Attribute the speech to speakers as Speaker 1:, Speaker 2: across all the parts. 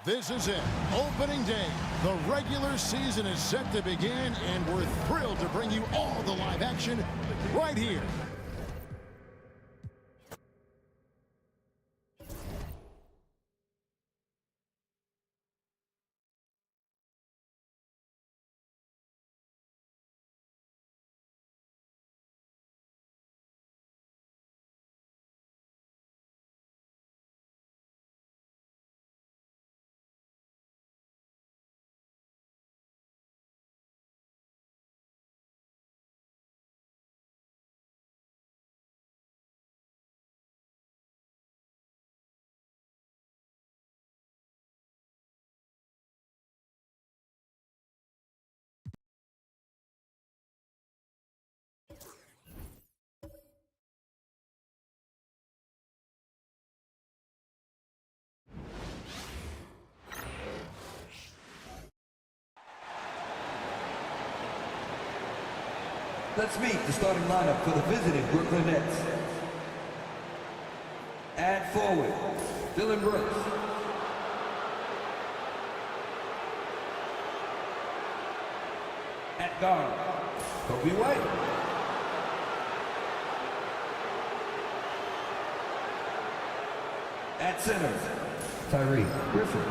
Speaker 1: This is it, opening day. The regular season is set to begin, and we're thrilled to bring you all the live action right here.
Speaker 2: Let's meet the starting lineup for the visiting Brooklyn Nets. At forward, Dillon Brooks. At guard, Kobe White. At center, Tyreke Griffin.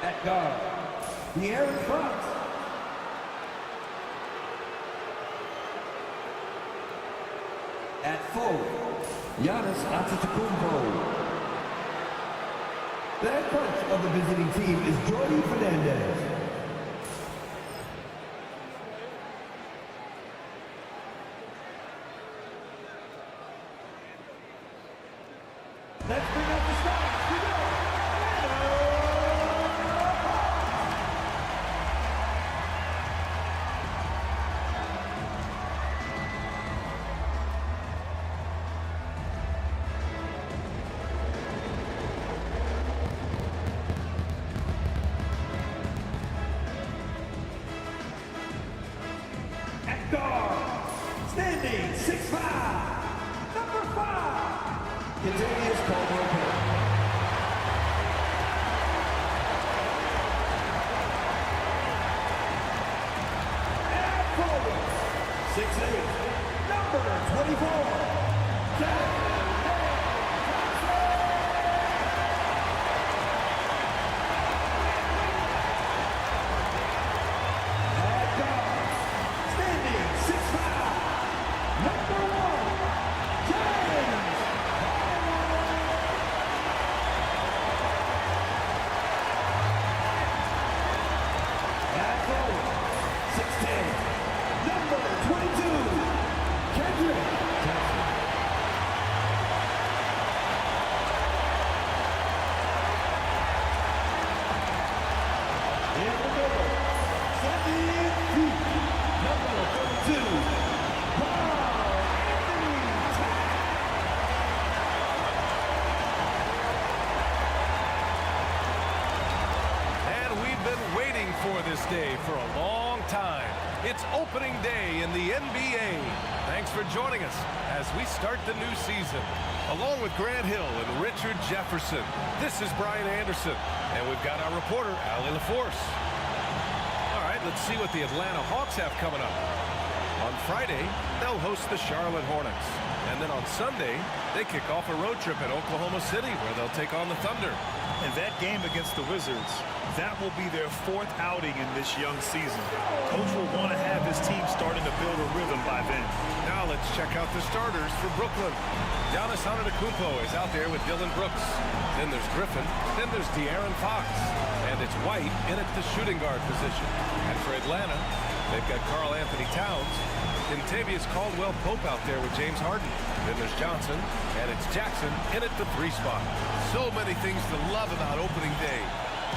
Speaker 2: At guard, De'Aaron Fox. At forward, Giannis Antetokounmpo. The head coach of the visiting team is Jordi Fernandez. Let's bring up the stars. We go. Standing 6'5", number 5, Kentavious Caldwell-Pope. And forward, 6'8", number 24, Kevin.
Speaker 3: For this day for a long time. It's opening day in the NBA. Thanks for joining us as we start the new season. Along with Grant Hill and Richard Jefferson, this is Brian Anderson, and we've got our reporter, Allie LaForce. All right, let's see what the Atlanta Hawks have coming up. On Friday, they'll host the Charlotte Hornets. And then on Sunday, they kick off a road trip at Oklahoma City, where they'll take on the Thunder.
Speaker 4: And that game against the Wizards, that will be their 4th outing in this young season. Coach will want to have his team starting to build a rhythm by then.
Speaker 3: Now let's check out the starters for Brooklyn. Giannis Antetokounmpo is out there with Dillon Brooks. Then there's Griffin. Then there's De'Aaron Fox. And it's White in at the shooting guard position. And for Atlanta, they've got Karl Anthony Towns. Kentavious Caldwell-Pope out there with James Harden. Then there's Johnson, and it's Jackson in at the 3 spot. So many things to love about opening day.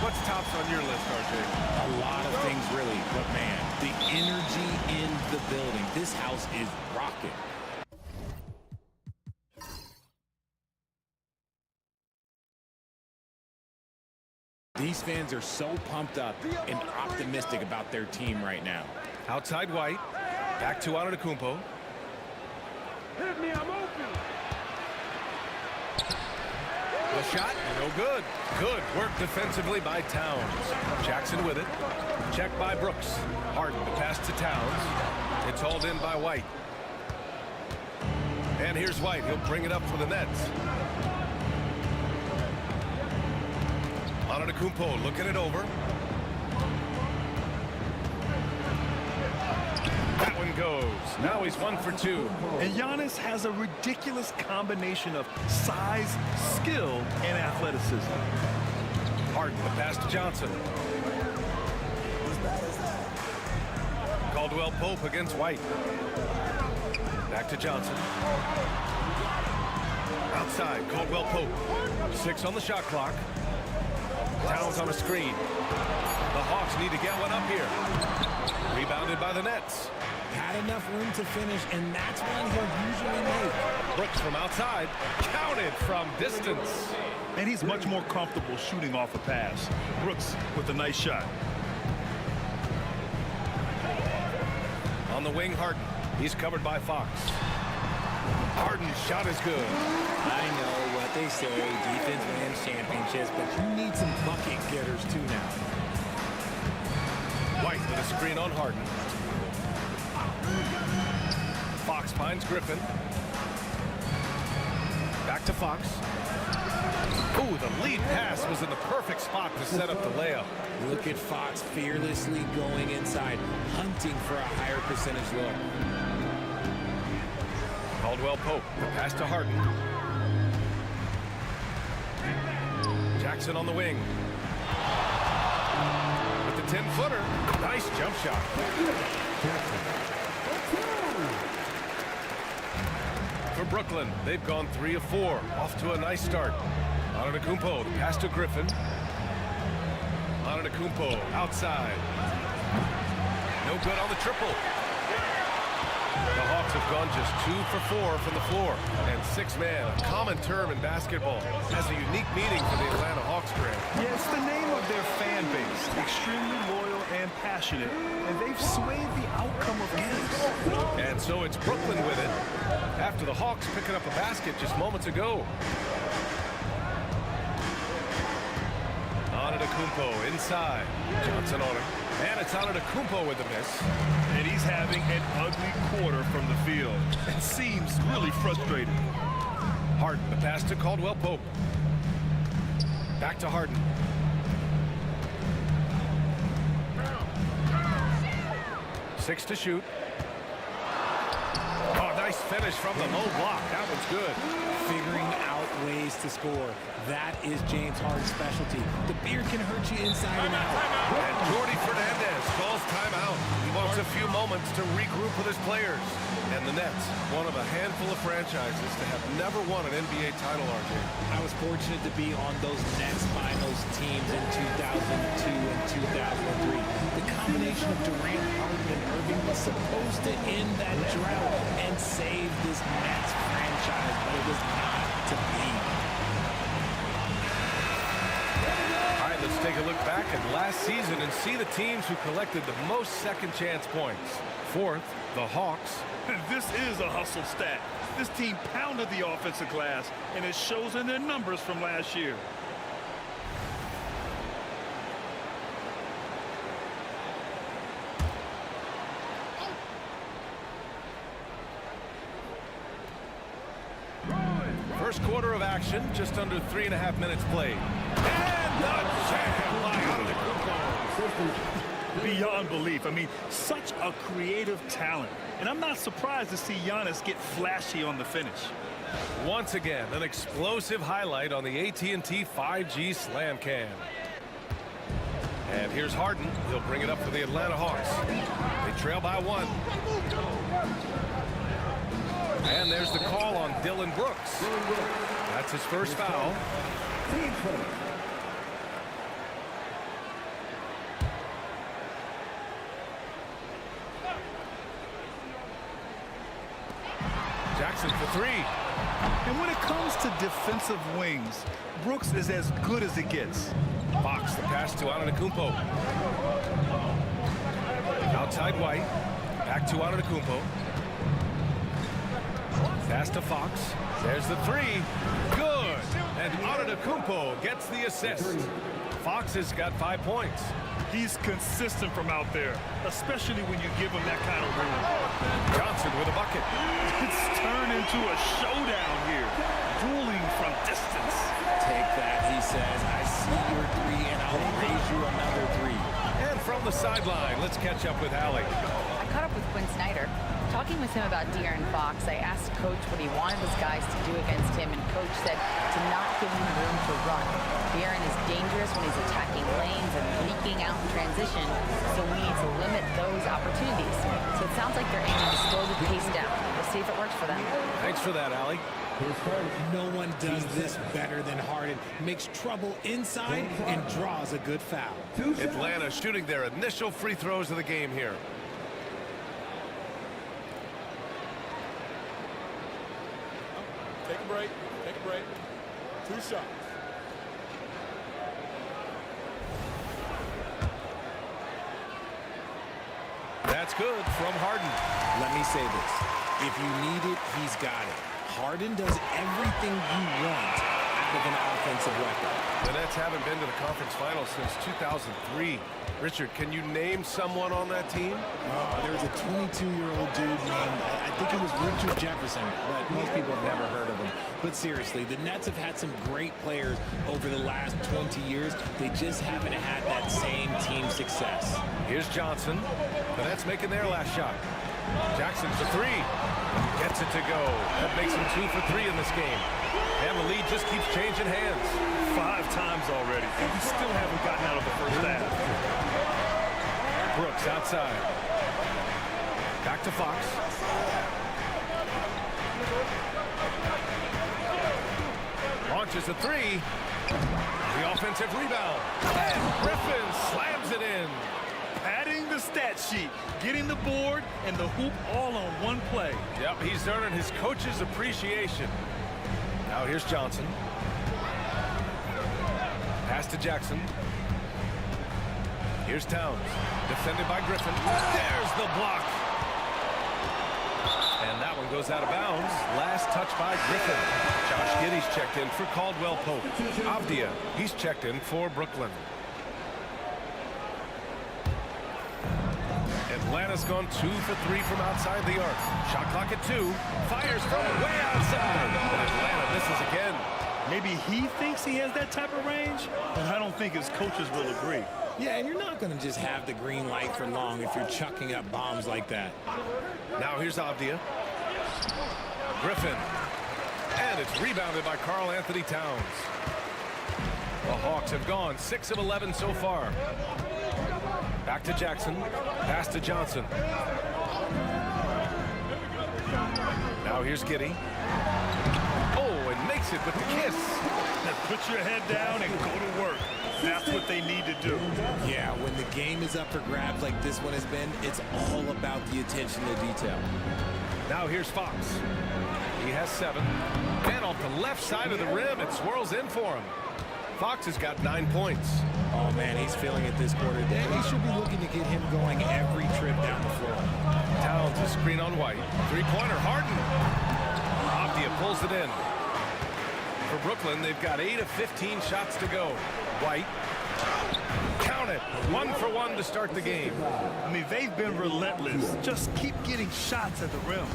Speaker 3: What's tops on your list, RJ?
Speaker 5: A lot of things, really. But, man, the energy in the building. This house is rocking. These fans are so pumped up and optimistic about their team right now.
Speaker 3: Outside White. Back to Antetokounmpo.
Speaker 6: Hit me, I'm open.
Speaker 3: The shot, no good. Good work defensively by Towns. Jackson with it. Check by Brooks. Harden to pass to Towns. It's hauled in by White. And here's White. He'll bring it up for the Nets. Antetokounmpo looking it over. That one goes. Now he's 1 for 2.
Speaker 4: And Giannis has a ridiculous combination of size, skill, and athleticism.
Speaker 3: Harden the pass to Johnson. Caldwell Pope against White. Back to Johnson. Outside, Caldwell Pope. 6 on the shot clock. Towns on a screen. The Hawks need to get one up here. Rebounded by the Nets.
Speaker 5: Had enough room to finish, and that's one he'll usually make.
Speaker 3: Brooks from outside. Counted from distance.
Speaker 4: And he's much more comfortable shooting off a pass. Brooks with a nice shot.
Speaker 3: On the wing, Harden. He's covered by Fox. Harden's shot is good.
Speaker 5: I know what they say, defense wins championships, but you need some bucket getters too now.
Speaker 3: White with a screen on Harden. Fox finds Griffin. Back to Fox. Ooh, the lead pass was in the perfect spot to set up the layup.
Speaker 5: Look at Fox fearlessly going inside, hunting for a higher percentage look.
Speaker 3: Caldwell Pope, the pass to Harden. Jackson on the wing. With the 10-footer. Nice jump shot. For Brooklyn, they've gone 3 of 4. Off to a nice start. Antetokounmpo, the pass to Griffin. Antetokounmpo outside. No good on the triple. The Hawks have gone just 2 for 4 from the floor. And 6-man, a common term in basketball, has a unique meaning for the Atlanta Hawks, Grant.
Speaker 4: Yeah, it's the name of their fan base. Extremely loyal and passionate. And they've swayed the outcome of games.
Speaker 3: And so it's Brooklyn with it after the Hawks picking up a basket just moments ago. Antetokounmpo inside. Johnson on him. And it's Antetokounmpo with the miss.
Speaker 4: And he's having an ugly quarter from the field. It seems really frustrated.
Speaker 3: Harden, the pass to Caldwell Pope. Back to Harden. Six to shoot. Oh, nice finish from the low block. That one's good.
Speaker 5: Figuring out ways to score. That is James Harden's specialty. The beard can hurt you inside and out.
Speaker 3: And Jordi Fernandez calls timeout. He wants a few moments to regroup with his players. And the Nets, one of a handful of franchises to have never won an NBA title, RJ.
Speaker 5: I was fortunate to be on those Nets finals teams in 2002 and 2003. The combination of Durant, Harden, and Irving was supposed to end that drought and save this Nets franchise, but it was not to be.
Speaker 3: All right, let's take a look back at last season and see the teams who collected the most second chance points. Fourth, the Hawks.
Speaker 4: This is a hustle stat. This team pounded the offensive glass, and it shows in their numbers from last year.
Speaker 3: First quarter of action, just under 3.5 minutes played. And the jam by Antetokounmpo.
Speaker 4: Beyond belief. I mean, such a creative talent. And I'm not surprised to see Giannis get flashy on the finish.
Speaker 3: Once again, an explosive highlight on the AT&T 5G Slam Cam. And here's Harden. He'll bring it up for the Atlanta Hawks. They trail by 1. And there's the call on Dylan Brooks. That's his first foul. Jackson for 3.
Speaker 4: And when it comes to defensive wings, Brooks is as good as it gets.
Speaker 3: Fox, the pass to Antetokounmpo. Outside White. Back to Antetokounmpo. Pass to Fox. There's the 3. Good. And Antetokounmpo gets the assist. Fox has got 5 points.
Speaker 4: He's consistent from out there, especially when you give him that kind of room.
Speaker 3: Johnson with a bucket.
Speaker 4: It's turned into a showdown here. Dueling from distance.
Speaker 5: Take that, he says. I see your three, and I'll raise you another three.
Speaker 3: And from the sideline, let's catch up with Allie.
Speaker 6: I caught up with Quinn Snyder. Talking with him about De'Aaron Fox, I asked Coach what he wanted his guys to do against him, and Coach said to not give him room to run. De'Aaron is dangerous when he's attacking lanes and leaking out in transition, so we need to limit those opportunities. So it sounds like they're aiming to slow the pace down. We'll see if it works for them.
Speaker 3: Thanks for that, Allie.
Speaker 5: No one does this better than Harden. Makes trouble inside and draws a good foul.
Speaker 3: Atlanta shooting their initial free throws of the game here.
Speaker 7: Take a break. Take a break. 2 shots.
Speaker 3: That's good from Harden.
Speaker 5: Let me say this. If you need it, he's got it. Harden does everything you want out of an offensive weapon.
Speaker 3: The Nets haven't been to the conference finals since 2003. Richard, can you name someone on that team?
Speaker 5: There's a 22-year-old dude named, I think it was Richard Jefferson, but most people have never heard of him. But seriously, the Nets have had some great players over the last 20 years. They just haven't had that same team success.
Speaker 3: Here's Johnson. The Nets making their last shot. Jackson for three. Gets it to go. That makes him 2 for 3 in this game. And the lead just keeps changing hands.
Speaker 4: 5 times already, and we still haven't gotten out of the first half.
Speaker 3: Brooks outside. Back to Fox. Launches a 3. The offensive rebound. And Griffin slams it in.
Speaker 4: Adding the stat sheet, getting the board, and the hoop all on one play.
Speaker 3: Yep, he's earning his coach's appreciation. Now here's Johnson. Pass to Jackson. Here's Towns. Defended by Griffin. There's the block. And that one goes out of bounds. Last touch by Griffin. Josh Giddey's checked in for Caldwell Pope. Avdia, he's checked in for Brooklyn. Atlanta's gone 2 for 3 from outside the arc. Shot clock at 2. Fires from way outside. And Atlanta misses again.
Speaker 4: Maybe he thinks he has that type of range, but I don't think his coaches will agree.
Speaker 5: Yeah, and you're not going to just have the green light for long if you're chucking up bombs like that.
Speaker 3: Now here's Avdia. Griffin. And it's rebounded by Karl Anthony Towns. The Hawks have gone 6 of 11 so far. Back to Jackson. Pass to Johnson. Now here's Giddey. Oh, and makes it with the kiss.
Speaker 4: Now put your head down and go to work. That's what they need to do.
Speaker 5: Yeah, when the game is up for grabs like this one has been, it's all about the attention to detail.
Speaker 3: Now here's Fox. He has 7. And off the left side of the rim, it swirls in for him. Fox has got 9 points.
Speaker 5: Oh, man, he's feeling it this quarter. They should be looking to get him going every trip down the floor.
Speaker 3: Towns is screen on White. 3-pointer, Harden. Avdia pulls it in. For Brooklyn, they've got 8 of 15 shots to go. White. Count it. 1 for 1 to start the game.
Speaker 4: I mean, they've been relentless. Just keep getting shots at the rim.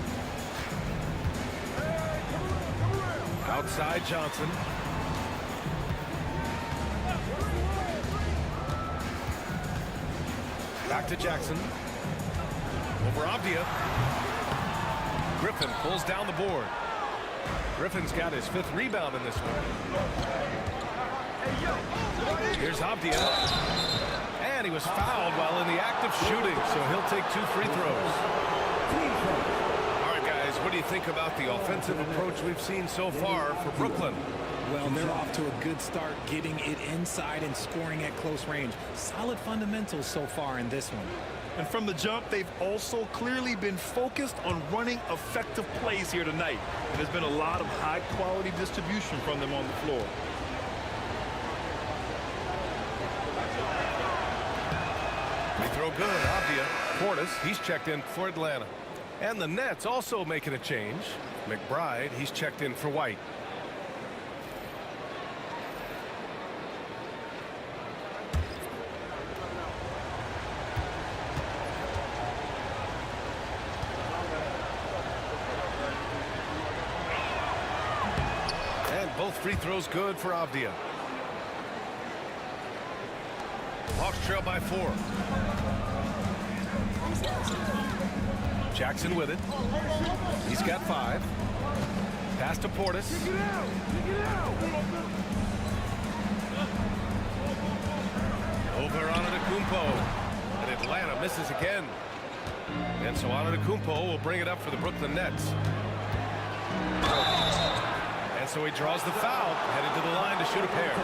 Speaker 3: Outside Johnson. Back to Jackson. Over Avdia. Griffin pulls down the board. Griffin's got his 5th rebound in this one. Here's Avdia. And he was fouled while in the act of shooting, so he'll take 2 free throws. All right, guys, what do you think about the offensive approach we've seen so far for Brooklyn?
Speaker 5: Well, they're off to a good start, getting it inside and scoring at close range. Solid fundamentals so far in this one.
Speaker 4: And from the jump, they've also clearly been focused on running effective plays here tonight. And there's been a lot of high-quality distribution from them on the floor.
Speaker 3: They throw good. Avdia. Portis, he's checked in for Atlanta. And the Nets also making a change. McBride, he's checked in for White. free throw's good for Avdia. Hawks trail by 4. Jackson with it. He's got 5. Pass to Portis. Over Antetokounmpo. And Atlanta misses again. And so Antetokounmpo will bring it up for the Brooklyn Nets. And so he draws the foul, headed to the line to shoot a pair.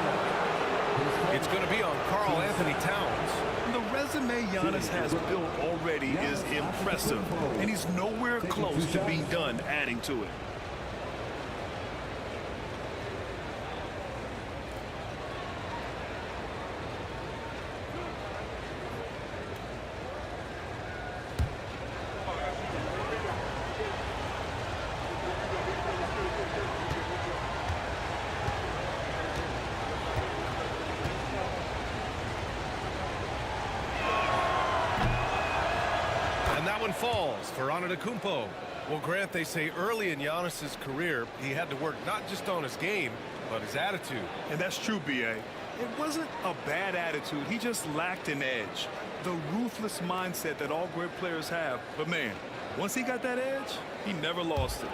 Speaker 3: It's going to be on Karl Anthony Towns.
Speaker 4: The resume Giannis has built already is impressive, and he's nowhere close to being done adding to it.
Speaker 3: Falls for Antetokounmpo. Well, Grant, they say early in Giannis's career, he had to work not just on his game, but his attitude.
Speaker 4: And that's true, B.A. It wasn't a bad attitude. He just lacked an edge. The ruthless mindset that all great players have. But, man, once he got that edge, he never lost it.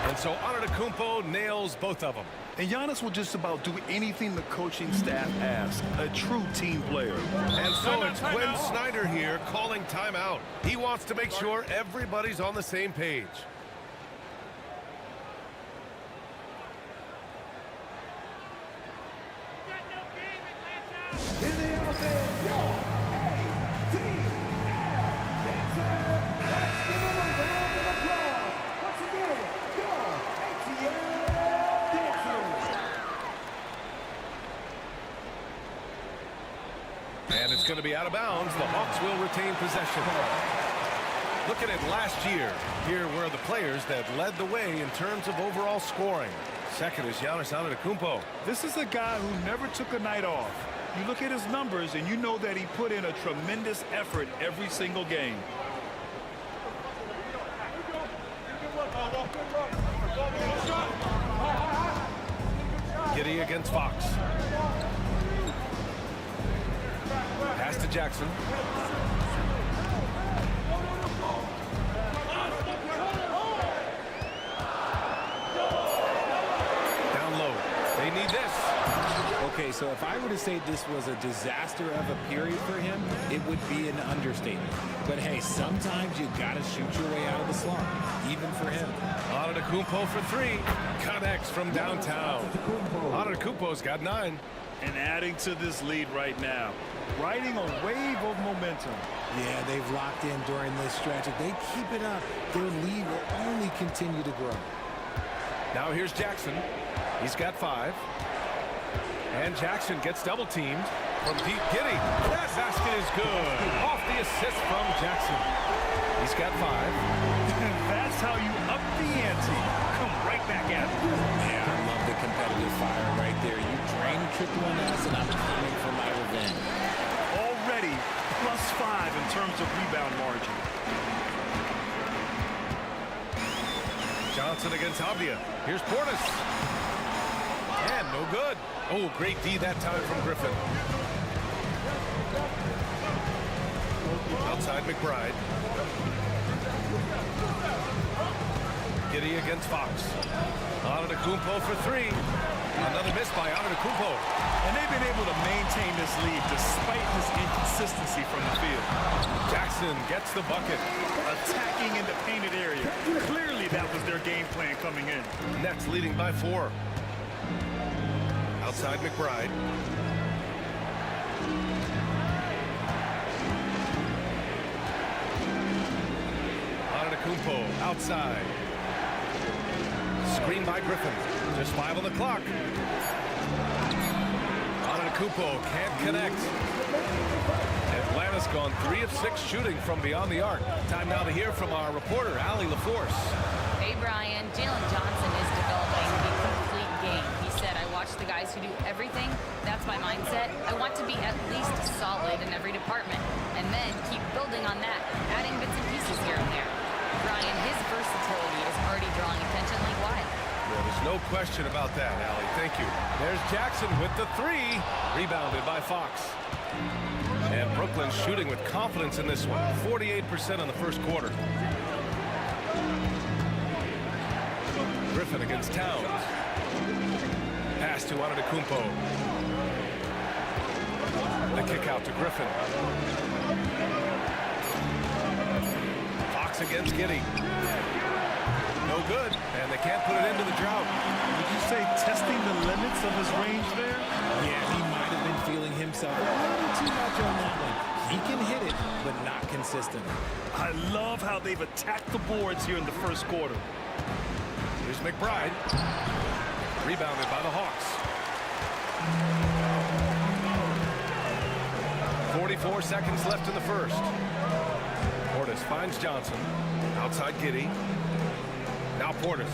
Speaker 3: And so Antetokounmpo nails both of them.
Speaker 4: And Giannis will just about do anything the coaching staff asks. A true team player.
Speaker 3: And so it's Quinn Snyder here calling timeout. He wants to make sure everybody's on the same page.
Speaker 2: In the offense, your A-T-L Dancers. Let's give them a round of applause. Once again, your ATL Dancers.
Speaker 3: And it's going to be out of bounds. The Hawks will retain possession. Looking at last year, here were the players that led the way in terms of overall scoring. Second is Giannis Antetokounmpo.
Speaker 4: This is a guy who never took a night off. You look at his numbers and you know that he put in a tremendous effort every single game.
Speaker 3: Giddy against Fox. Pass to Jackson. Down low. They need this.
Speaker 5: Okay, so if I were to say this was a disaster of a period for him, it would be an understatement. But hey, sometimes you gotta shoot your way out of the slump, even for him.
Speaker 3: Antetokounmpo for 3. Connects from downtown. Antetokounmpo's got 9.
Speaker 4: And adding to this lead right now, riding a wave of momentum.
Speaker 5: Yeah, they've locked in during this stretch. If they keep it up, their lead will only continue to grow.
Speaker 3: Now here's Jackson. He's got 5. And Jackson gets double-teamed from Pete Giddy. That basket is good. Off the assist from Jackson. He's got 5.
Speaker 4: That's how you up the ante. Come right back at it.
Speaker 5: Yeah, I love the competitive fire right there. You drain triple on us, and I'm coming for my revenge.
Speaker 4: Already +5 in terms of rebound margin.
Speaker 3: Johnson against Avdia. Here's Portis. And no good. Oh, great D that time from Griffin. Outside McBride. Giddy against Fox. Antetokounmpo for 3. Another miss by Antetokounmpo.
Speaker 4: And they've been able to maintain this lead despite this inconsistency from the field.
Speaker 3: Jackson gets the bucket.
Speaker 4: Attacking in the painted area. Clearly that was their game plan coming in.
Speaker 3: Nets leading by 4. Outside McBride. Antetokounmpo outside. Screen by Griffin. Just 5 on the clock. Antetokounmpo can't connect. Atlanta's gone 3 of 6 shooting from beyond the arc. Time now to hear from our reporter, Allie LaForce.
Speaker 6: Hey, Brian. Jalen Johnson is developing a complete game. He said, I watched the guys who do everything, that's my mindset. I want to be at least solid in every department and then keep building on that, adding bits and pieces here and there. Ryan, his versatility is already drawing attention league-wide.
Speaker 3: Well, there's no question about that, Allie. Thank you. There's Jackson with the three. Rebounded by Fox. And Brooklyn's shooting with confidence in this one. 48% in the first quarter. Griffin against Towns. Pass to Antetokounmpo. The kick out to Griffin. Fox against Giddey. No good, and they can't put it into the drought.
Speaker 4: Would you say testing the limits of his range there?
Speaker 5: Yeah, he might have been feeling himself a little too much on that one. He can hit it, but not consistent.
Speaker 4: I love how they've attacked the boards here in the first quarter.
Speaker 3: Here's McBride. Rebounded by the Hawks. 44 seconds left in the first. Portis finds Johnson. Outside Giddey. Now Portis.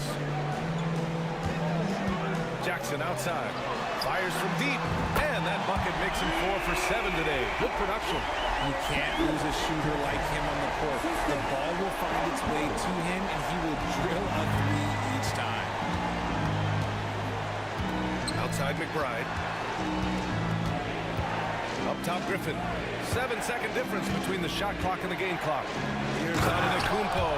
Speaker 3: Jackson outside. Fires from deep. And that bucket makes him 4 for 7 today. Good production.
Speaker 5: You can't lose a shooter like him on the court. The ball will find its way to him, and he will drill a three each time.
Speaker 3: Outside McBride. Up top Griffin. 7-second difference between the shot clock and the game clock. Here's Antetokounmpo.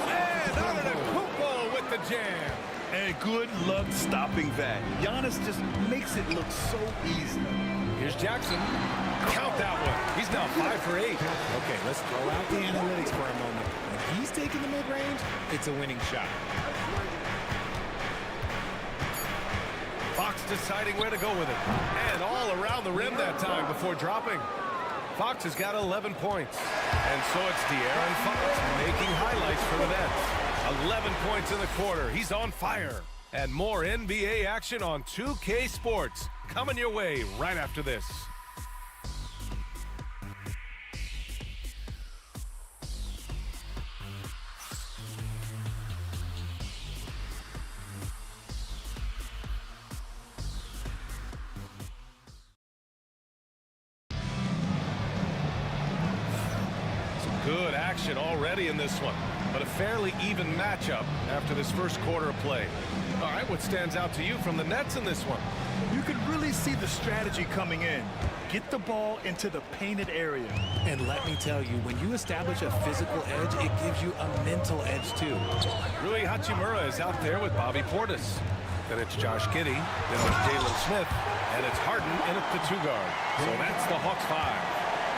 Speaker 3: And Antetokounmpo with the jam.
Speaker 4: And good luck stopping that. Giannis just makes it look so easy.
Speaker 3: Here's Jackson. Count that one. He's now 5 for 8.
Speaker 5: Okay, let's throw out the analytics for a moment. When he's taking the mid-range, it's a winning shot.
Speaker 3: Fox deciding where to go with it. And all around the rim that time before dropping. Fox has got 11 points. And so it's De'Aaron Fox making highlights for the Nets. 11 points in the quarter. He's on fire. And more NBA action on 2K Sports. Coming your way right after this. Good action already in this one, but a fairly even matchup after this first quarter of play. All right, what stands out to you from the Nets in this one?
Speaker 4: You could really see the strategy coming in. Get the ball into the painted area.
Speaker 5: And let me tell you, when you establish a physical edge, it gives you a mental edge too.
Speaker 3: Rui Hachimura is out there with Bobby Portis. Then it's Josh Giddey, then it's Jalen Smith, and it's Harden in at the 2 guard. So that's the Hawks 5.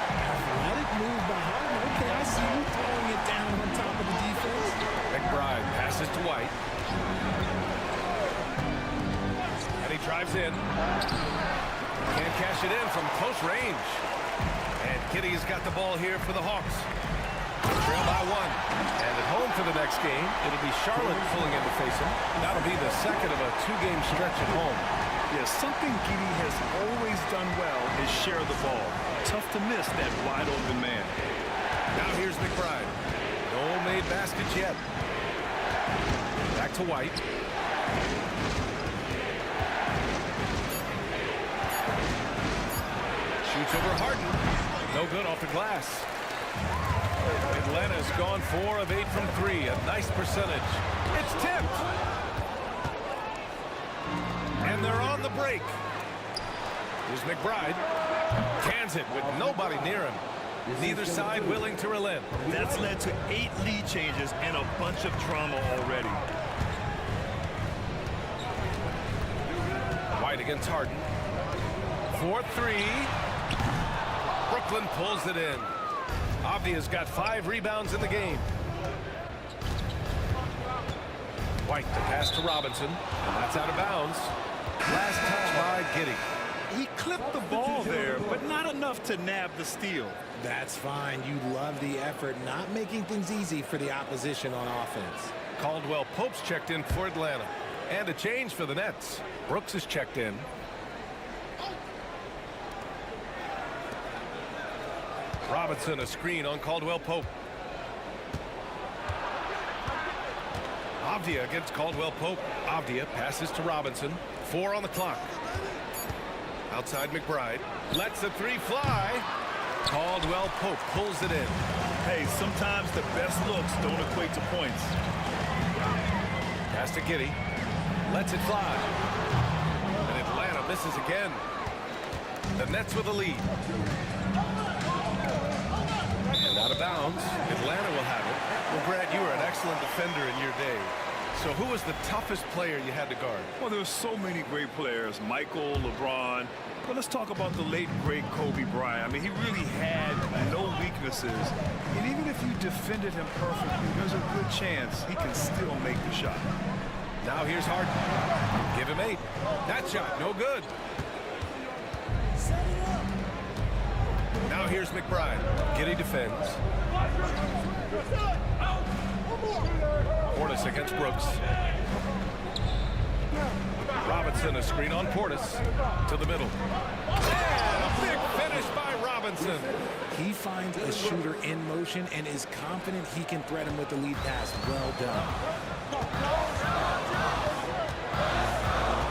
Speaker 5: Athletic move by Harden. Okay, I see you throwing it down on top of the defense.
Speaker 3: McBride passes to White. And he drives in. Can't cash it in from close range. And Giddey's got the ball here for the Hawks. Trail by 1. And at home for the next game, it'll be Charlotte pulling in to face him. That'll be the second of a 2-game stretch at home.
Speaker 4: Yeah, something Giddey has always done well is share the ball. Tough to miss that wide open man.
Speaker 3: Now here's McBride. No made baskets yet. Back to White. Shoots over Harden. No good off the glass. Atlanta's gone 4 of 8 from 3. A nice percentage. It's tipped. And they're on the break. Here's McBride. Cans it with nobody near him. Neither side willing to relent.
Speaker 4: That's led to 8 lead changes and a bunch of drama already.
Speaker 3: White against Harden. 4-3. Brooklyn pulls it in. Avdia's got 5 rebounds in the game. White to pass to Robinson. And that's out of bounds. Last touch by Giddey.
Speaker 4: He clipped the ball there, but not enough to nab the steal.
Speaker 5: That's fine. You love the effort, not making things easy for the opposition on offense.
Speaker 3: Caldwell Pope's checked in for Atlanta. And a change for the Nets. Brooks is checked in. Robinson a screen on Caldwell Pope. Avdia against Caldwell Pope. Avdia passes to Robinson. 4 on the clock. Outside McBride. Lets the three fly. Caldwell Pope pulls it in.
Speaker 4: Hey, sometimes the best looks don't equate to points.
Speaker 3: Pass to Giddey. Lets it fly. And Atlanta misses again. The Nets with a lead. And out of bounds. Atlanta will have it. Well, Brad, you were an excellent defender in your day. So who was the toughest player you had to guard?
Speaker 4: Well, there's so many great players. Michael, LeBron. But let's talk about the late, great Kobe Bryant. I mean, he really had no weaknesses. And even if you defended him perfectly, there's a good chance he can still make the shot.
Speaker 3: Now here's Harden. Give him 8. That shot, no good. Now here's McBride. Giddey defends. Portis against Brooks. Robinson, a screen on Portis. To the middle. And a big finish by Robinson.
Speaker 5: He finds a shooter in motion and is confident he can thread him with the lead pass. Well done.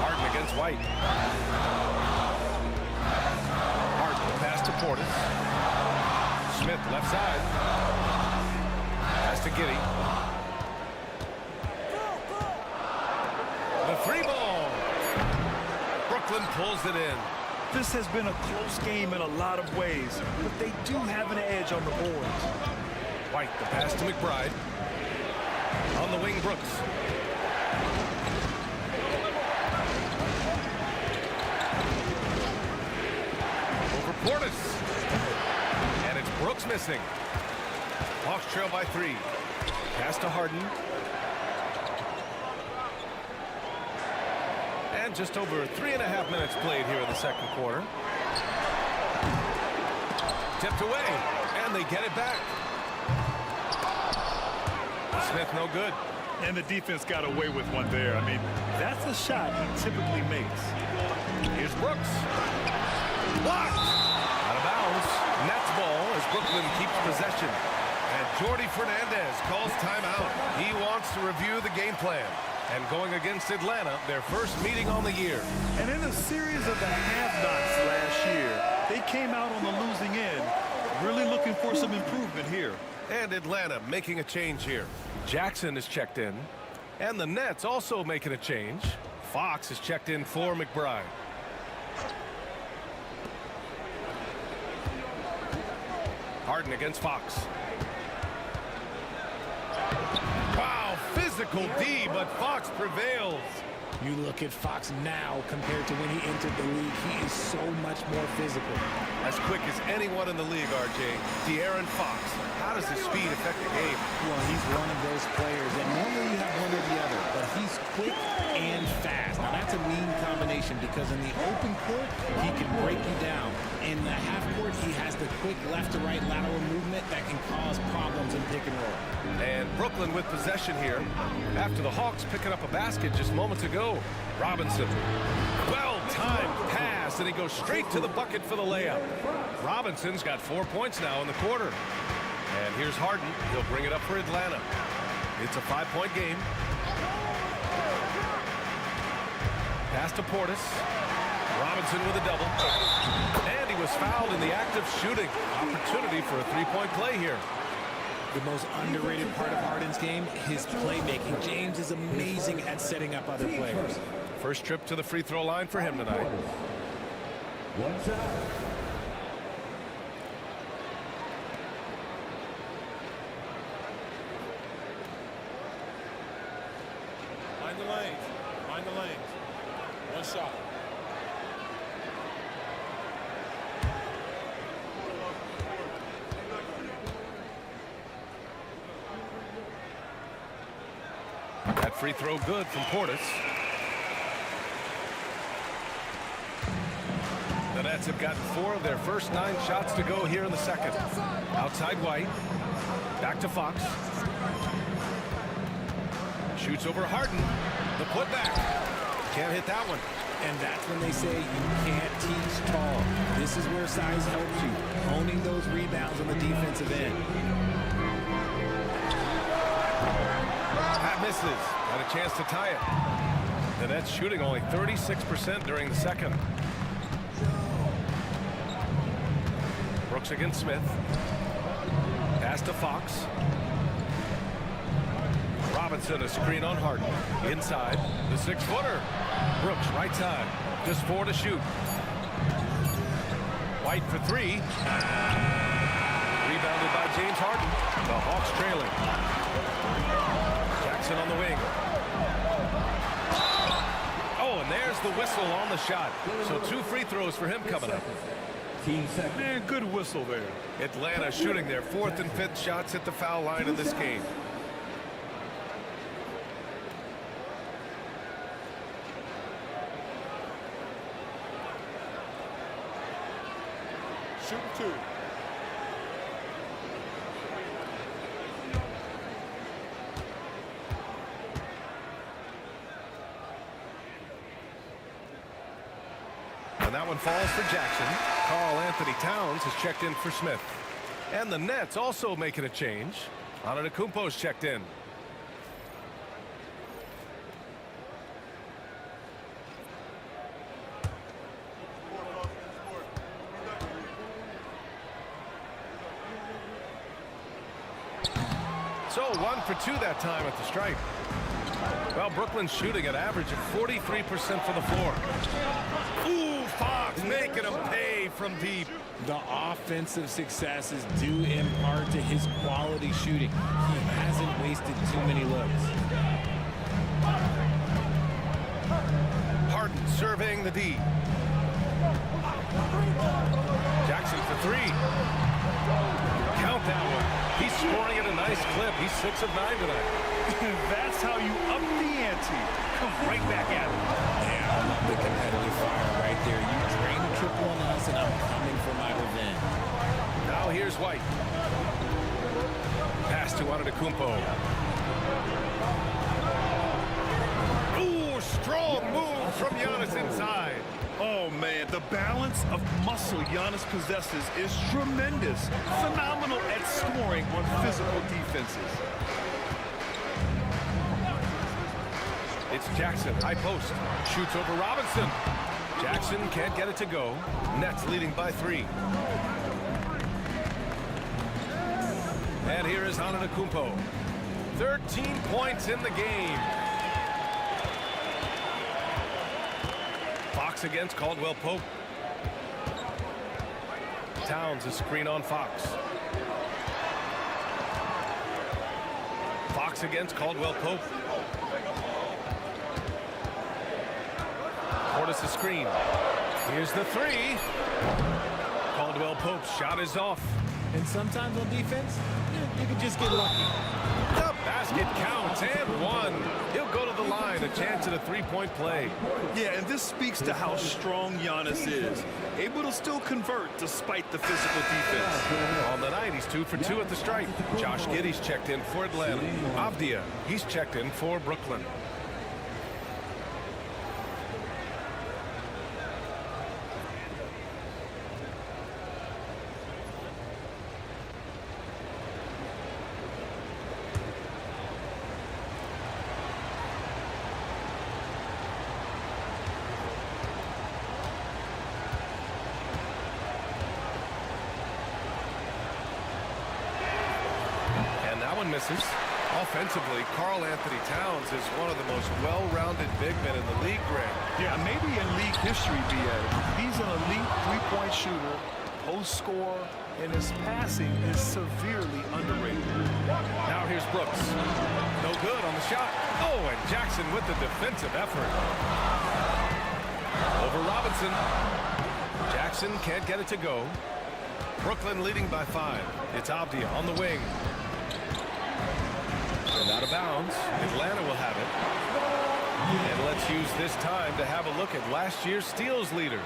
Speaker 3: Harden against White. Harden pass to Portis. Smith left side. Pass to Giddey. The free ball. Brooklyn pulls it in.
Speaker 4: This has been a close game in a lot of ways, but they do have an edge on the boards.
Speaker 3: White, the pass to McBride. On the wing, Brooks. Over Portis. And it's Brooks missing. Hawks trail by 3. Pass to Harden. And just over 3.5 minutes played here in the second quarter. Tipped away, and they get it back. Smith no good.
Speaker 4: And the defense got away with one there. I mean, that's a shot he typically makes.
Speaker 3: Here's Brooks. Blocked. Out of bounds. Nets ball as Brooklyn keeps possession. And Jordi Fernandez calls timeout. He wants to review the game plan. And going against Atlanta, their first meeting on the year.
Speaker 4: And in a series of the have-nots last year, they came out on the losing end, really looking for some improvement here.
Speaker 3: And Atlanta making a change here. Jackson is checked in. And the Nets also making a change. Fox is checked in for McBride. Harden against Fox. Wow, physical D, but Fox prevails.
Speaker 5: You look at Fox now compared to when he entered the league. He is so much more physical.
Speaker 3: As quick as anyone in the league, RJ. De'Aaron Fox. How does his speed affect the game?
Speaker 5: Well, he's one of those players that normally you have one or the other, but he's quick and fast. Now, that's a mean combination because in the open court, he can break you down. In the half court, he has the quick left-to-right lateral movement that can cause problems in pick and roll.
Speaker 3: And Brooklyn with possession here after the Hawks picking up a basket just moments ago. Robinson. Well-timed pass, and he goes straight to the bucket for the layup. Robinson's got 4 points now in the quarter. And here's Harden. He'll bring it up for Atlanta. It's a 5-point game. Pass to Portis. Robinson with a double. And he was fouled in the act of shooting. Opportunity for a 3-point play here.
Speaker 5: The most underrated part of Harden's game, his playmaking. James is amazing at setting up other players.
Speaker 3: First trip to the free throw line for him tonight.
Speaker 2: One shot.
Speaker 7: Mind the lanes. Mind the lanes. One shot.
Speaker 3: That free throw good from Portis. The Nets have gotten 4 of their first 9 shots to go here in the second. Outside White. Back to Fox. Shoots over Harden. The putback. Can't hit that one.
Speaker 5: And that's when they say you can't teach tall. This is where size helps you. Owning those rebounds on the defensive end.
Speaker 3: That misses. Got a chance to tie it. The Nets shooting only 36% during the second. Brooks against Smith. Pass to Fox. Robinson, a screen on Harden. Inside, the 6-footer. Brooks, right side. Just 4 to shoot. White for 3. Rebounded by James Harden. The Hawks trailing. Jackson on the wing. Oh, and there's the whistle on the shot. So 2 free throws for him coming up.
Speaker 4: Man, good whistle there.
Speaker 3: Atlanta shooting their 4th and 5th shots at the foul line in this game.
Speaker 7: Shooting 2.
Speaker 3: And that one falls for Jackson. Karl Anthony Towns has checked in for Smith. And the Nets also making a change. Antetokounmpo's checked in. So 1 for 2 that time at the stripe. Well, Brooklyn's shooting an average of 43% for the floor. Ooh, Fox making him pay from deep.
Speaker 5: The offensive success is due in part to his quality shooting. He hasn't wasted too many looks.
Speaker 3: Harden surveying the D. Jackson for 3. Count that one. He's scoring at a nice clip. He's 6 of 9 tonight.
Speaker 4: That's how you up the ante. Come right back at it.
Speaker 5: Yeah, I love the competitive fire right there. You drain a triple on us, and I'm coming for my revenge.
Speaker 3: Now here's White. Pass to Antetokounmpo. Ooh, strong move from Giannis inside.
Speaker 4: Oh, man, the balance of muscle Giannis possesses is tremendous. Phenomenal at scoring on physical defenses.
Speaker 3: It's Jackson, high post. Shoots over Robinson. Jackson can't get it to go. Nets leading by 3. And here is Antetokounmpo. 13 points in the game. Fox against Caldwell Pope. Towns a screen on Fox. Fox against Caldwell Pope. Portis a screen. Here's the 3. Caldwell Pope's shot is off.
Speaker 5: And sometimes on defense, you can just get lucky.
Speaker 3: The basket counts and 1. He'll go to the line, a chance at a 3-point play.
Speaker 4: Yeah, and this speaks to how strong Giannis is. Able to still convert despite the physical defense.
Speaker 3: On the night, he's 2 for 2 at the stripe. Josh Giddey's checked in for Atlanta. Avdia, he's checked in for Brooklyn. Misses. Offensively, Karl Anthony Towns is one of the most well-rounded big men in the league, Grant.
Speaker 4: Yeah, maybe in league history, B.A. He's an elite three-point shooter, post scorer, and his passing is severely underrated.
Speaker 3: Now here's Brooks. No good on the shot. Oh, and Jackson with the defensive effort. Over Robinson. Jackson can't get it to go. Brooklyn leading by 5. It's Avdia on the wing. And out of bounds. Atlanta will have it. And let's use this time to have a look at last year's steals leaders.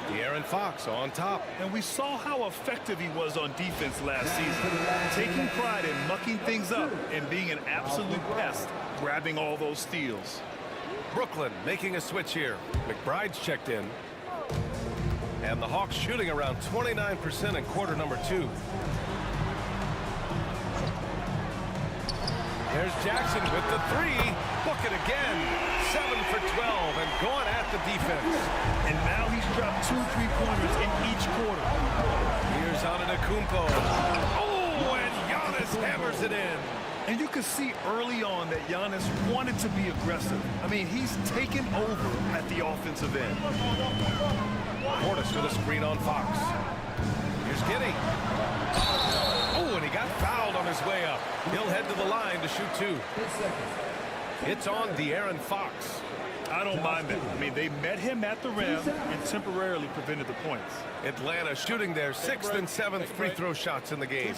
Speaker 3: De'Aaron Fox on top.
Speaker 4: And we saw how effective he was on defense last season. Taking pride in mucking things up and being an absolute pest, grabbing all those steals.
Speaker 3: Brooklyn making a switch here. McBride's checked in. And the Hawks shooting around 29% in quarter number 2. There's Jackson with the three. Book it again. 7 for 12 and going at the defense.
Speaker 4: And now he's dropped 2 3-pointers in each quarter.
Speaker 3: Here's Antetokounmpo. Oh, and Giannis hammers it in.
Speaker 4: And you could see early on that Giannis wanted to be aggressive. I mean, he's taken over at the offensive end.
Speaker 3: Portis with a screen on Fox. Here's Giddey. Oh, and he got fouled on his way up. He'll head to the line to shoot 2. It's on De'Aaron Fox.
Speaker 4: I don't mind that. I mean, they met him at the rim and temporarily prevented the points.
Speaker 3: Atlanta shooting their 6th and 7th free throw shots in the game.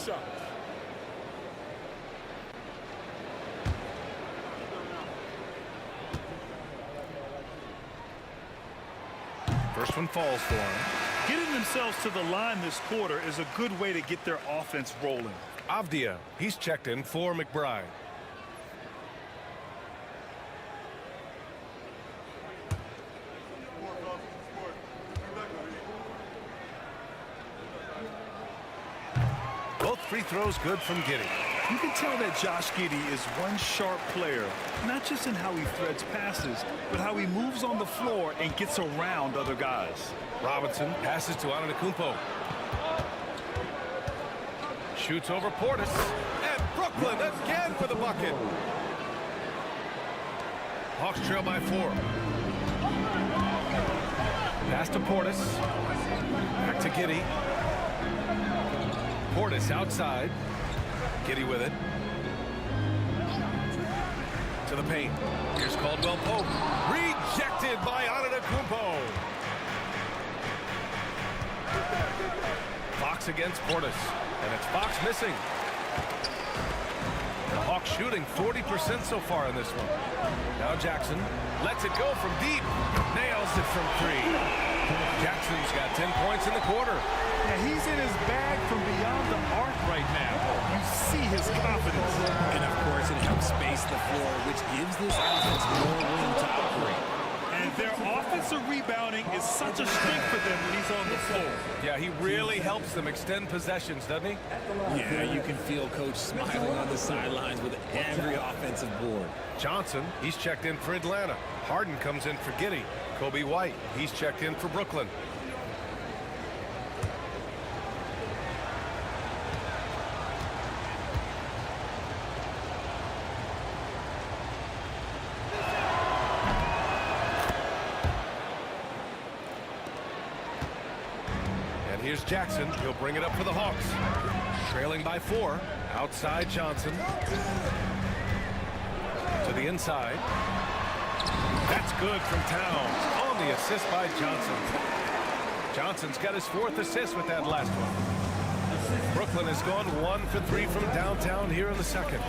Speaker 3: First one falls for him.
Speaker 4: Getting themselves to the line this quarter is a good way to get their offense rolling.
Speaker 3: Avdia, he's checked in for McBride. Both free throws good from Giddey.
Speaker 4: You can tell that Josh Giddey is one sharp player, not just in how he threads passes, but how he moves on the floor and gets around other guys.
Speaker 3: Robinson passes to Antetokounmpo. Shoots over Portis. And Brooklyn again with a bucket. Hawks trail by 4. Pass to Portis. Back to Giddey. Portis outside. Giddey with it. To the paint. Here's Caldwell Pope. Rejected by Antetokounmpo. Fox against Portis. And it's Fox missing. The Hawks shooting 40% so far in this one. Now Jackson lets it go from deep. Nails it from 3. Jackson's got 10 points in the quarter.
Speaker 4: Yeah, he's in his bag from beyond the arc right now. You see his confidence.
Speaker 5: And of course, it helps space the floor, which gives this offense more room to operate.
Speaker 4: And their offensive rebounding is such a strength for them when he's on the floor.
Speaker 3: Yeah, he really helps them extend possessions, doesn't he?
Speaker 5: Yeah, you can feel Coach smiling on the sidelines with every offensive board.
Speaker 3: Johnson, he's checked in for Atlanta. Harden comes in for Giddey. Kobe White, he's checked in for Brooklyn. And here's Jackson. He'll bring it up for the Hawks. Trailing by 4. Outside Johnson. To the inside. That's good from Towns on the assist by Johnson. Johnson's got his 4th assist with that last one. Brooklyn has gone 1 for 3 from downtown here in the second.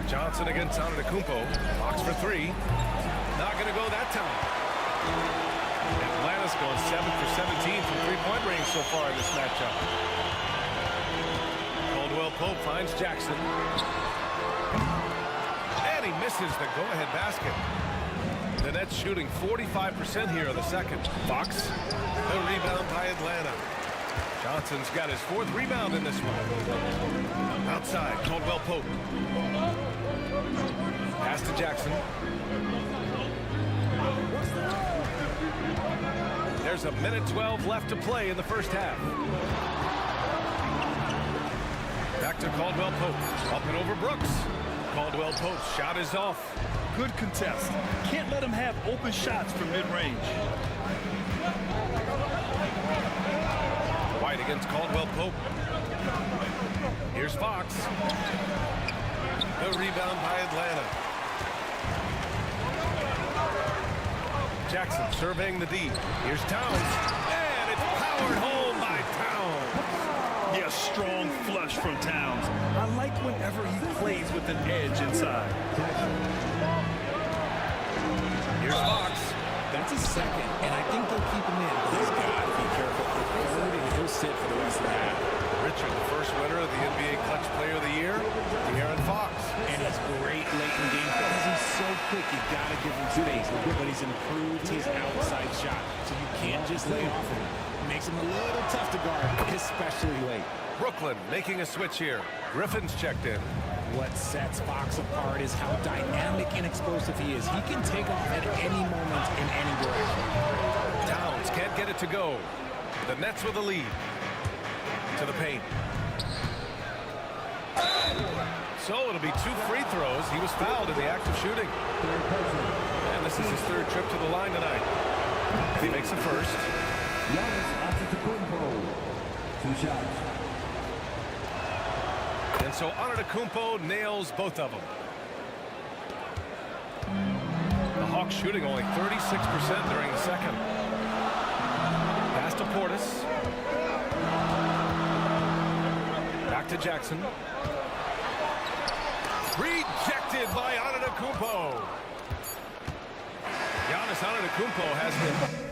Speaker 3: Johnson against Antetokounmpo. Fox for 3. Not going to go that time. Atlanta's going 7 for 17 from three-point range so far in this matchup. Caldwell Pope finds Jackson. He misses the go-ahead basket. The Nets shooting 45% here in the second. Fox, the rebound by Atlanta. Johnson's got his 4th rebound in this one. Outside, Caldwell Pope. Pass to Jackson. There's a minute 12 left to play in the first half. Back to Caldwell Pope. Up and over Brooks. Caldwell Pope's shot is off.
Speaker 4: Good contest. Can't let him have open shots from mid-range.
Speaker 3: White against Caldwell Pope. Here's Fox. The rebound by Atlanta. Jackson surveying the D. Here's Towns. And it's powered home by Towns.
Speaker 4: Yeah, strong flush from Towns. I like whenever he plays with an edge inside.
Speaker 3: Here's Fox.
Speaker 5: That's his 2nd, and I think they'll keep him in. He's got to be careful. And he'll sit for the rest of the half.
Speaker 3: Richard, the first winner of the NBA Clutch Player of the Year, De'Aaron Fox.
Speaker 5: And he's great late in games because he's so quick. You've got to give him space. But he's improved his outside shot, so you can't just lay off him. Makes him a little tough to guard, especially late.
Speaker 3: Brooklyn making a switch here. Griffin's checked in.
Speaker 5: What sets Fox apart is how dynamic and explosive he is. He can take off at any moment in any direction.
Speaker 3: Towns can't get it to go. The Nets with a lead. To the paint. So it'll be 2 free throws. He was fouled in the act of shooting. And this is his 3rd trip to the line tonight. He makes the first.
Speaker 2: Two shots.
Speaker 3: And so Antetokounmpo nails both of them. The Hawks shooting only 36% during the second. Pass to Portis. Back to Jackson. Rejected by Antetokounmpo. Giannis Antetokounmpo has been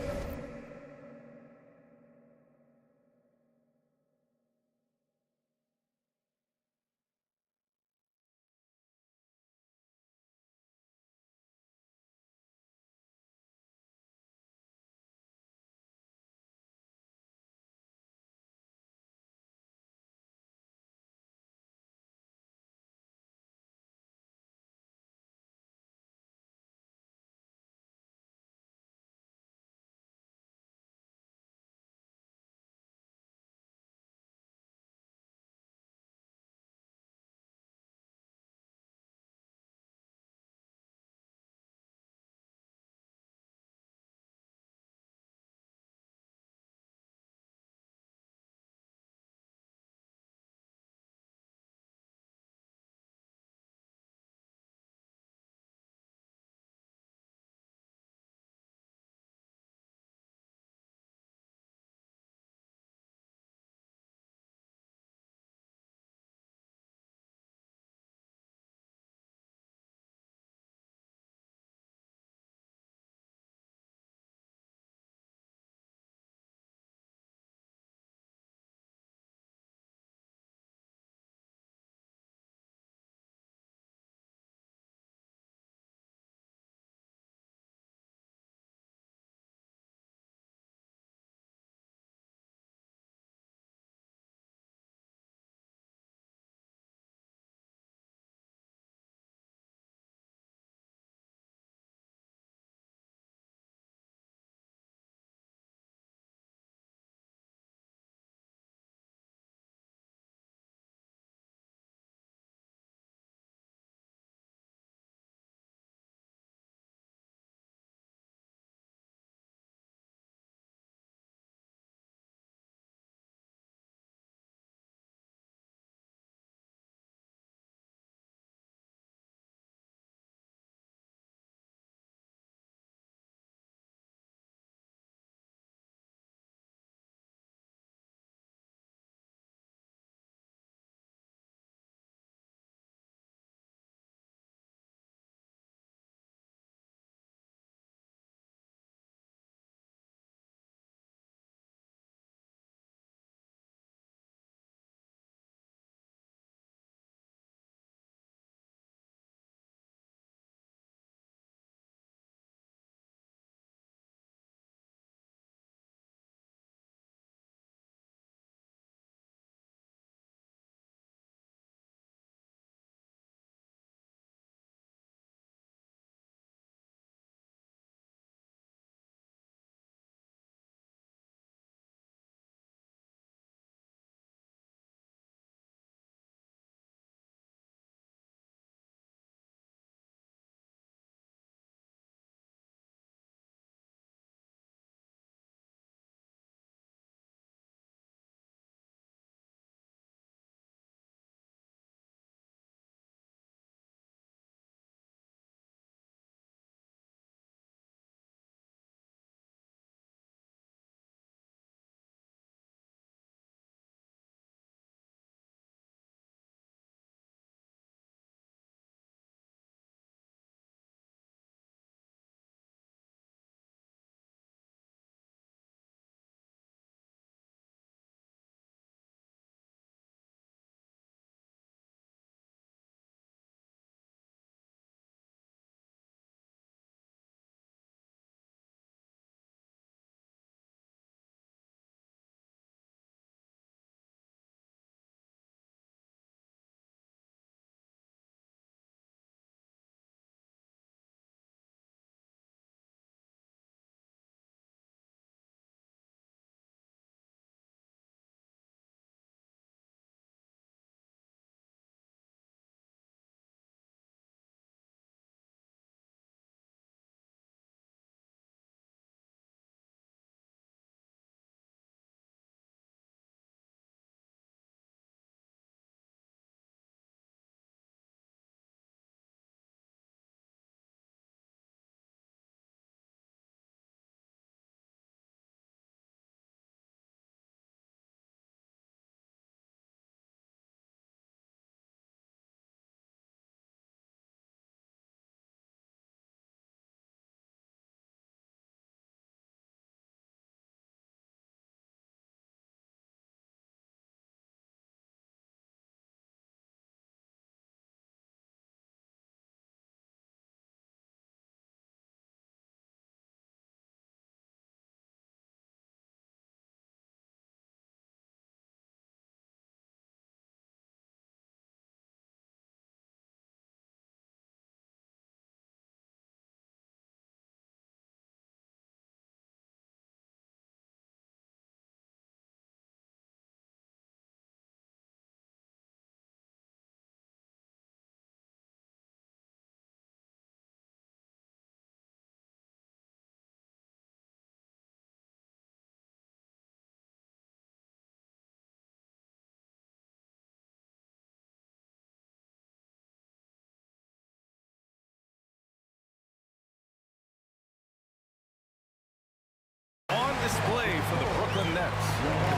Speaker 3: play for the Brooklyn Nets.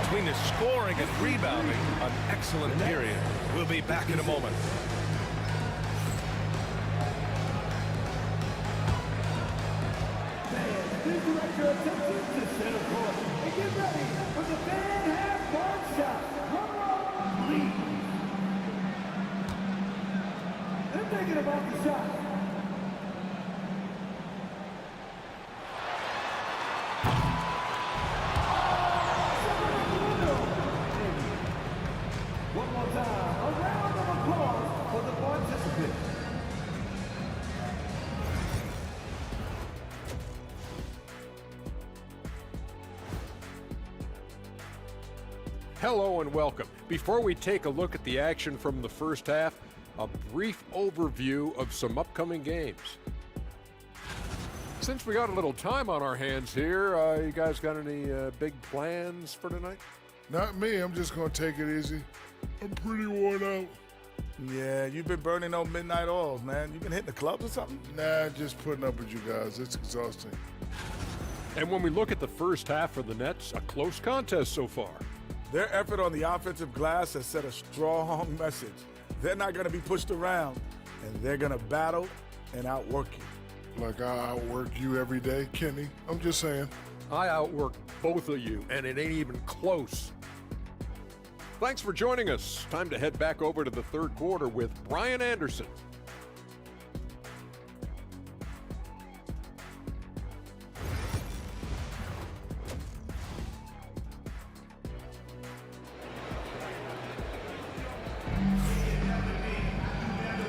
Speaker 3: Between his scoring and rebounding, an excellent period. We'll be back in a moment.
Speaker 2: Please direct your attention to center court and get ready for the fan half-court shot. Drum roll, please. They're thinking about the shot. One more time, a round of applause for the participants.
Speaker 8: Hello and welcome. Before we take a look at the action from the first half, a brief overview of some upcoming games. Since we got a little time on our hands here, you guys got any big plans for tonight?
Speaker 9: Not me. I'm just going to take it easy. I'm pretty worn out.
Speaker 7: Yeah, you've been burning those midnight oils, man. You been hitting the clubs or something?
Speaker 9: Nah, just putting up with you guys. It's exhausting.
Speaker 8: And when we look at the first half for the Nets, a close contest so far.
Speaker 7: Their effort on the offensive glass has set a strong message. They're not going to be pushed around, and they're going to battle and outwork you.
Speaker 9: Like I outwork you every day, Kenny. I'm just saying.
Speaker 8: I outwork both of you, and it ain't even close. Thanks for joining us. Time to head back over to the third quarter with Brian Anderson.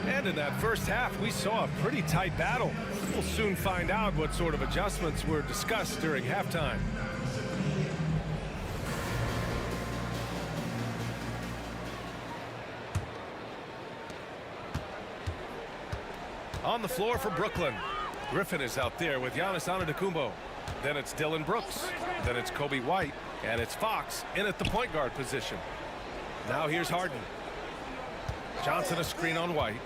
Speaker 3: And in that first half, we saw a pretty tight battle. We'll soon find out what sort of adjustments were discussed during halftime. On the floor for Brooklyn. Griffin is out there with Giannis Antetokounmpo. Then it's Dylan Brooks. Then it's Kobe White. And it's Fox in at the point guard position. Now here's Harden. Johnson a screen on White.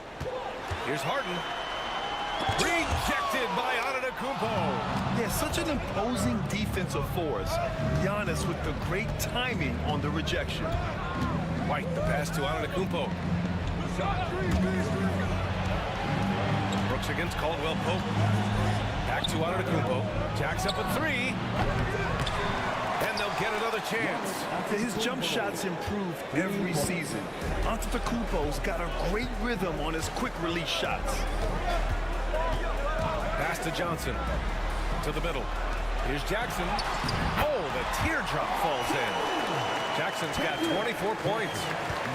Speaker 3: Here's Harden. Rejected by Antetokounmpo.
Speaker 10: Yeah, such an imposing defensive force. Giannis with the great timing on the rejection.
Speaker 3: White, the pass to Antetokounmpo. Brooks against Caldwell Pope. Back to Antetokounmpo. Jacks up a three. And they'll get another chance.
Speaker 10: His jump shots improve every season. Antetokounmpo's got a great rhythm on his quick release shots.
Speaker 3: Pass to Johnson. To the middle. Here's Jackson. Oh, the teardrop falls in. Jackson's got 24 points.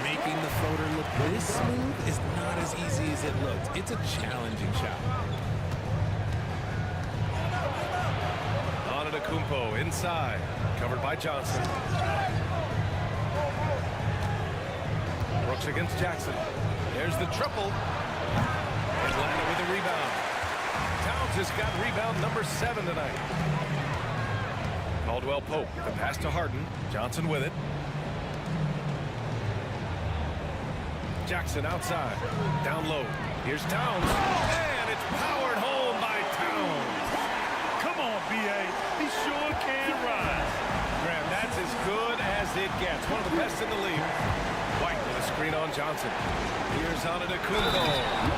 Speaker 5: Making the floater look this smooth is not as easy as it looks. It's a challenging shot.
Speaker 3: Antetokounmpo inside. Covered by Johnson. Brooks against Jackson. There's the triple. Atlanta with a rebound. Towns has got rebound number 7 tonight. Caldwell Pope. The pass to Harden. Johnson with it. Jackson outside. Down low. Here's Towns. And it's powered home by Towns.
Speaker 10: Come on, B.A. He sure can rise.
Speaker 3: Graham, that's as good as it gets. One of the best in the league. White with a screen on Johnson. Here's Antetokounmpo.